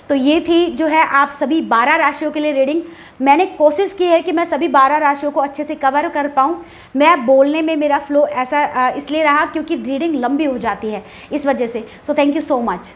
तो ये थी जो है आप सभी 12 राशियों के लिए रीडिंग। मैंने कोशिश की है कि मैं सभी 12 राशियों को अच्छे से कवर कर पाऊँ। मैं बोलने में मेरा फ्लो ऐसा इसलिए रहा क्योंकि रीडिंग लंबी हो जाती है इस वजह से। So thank you so much.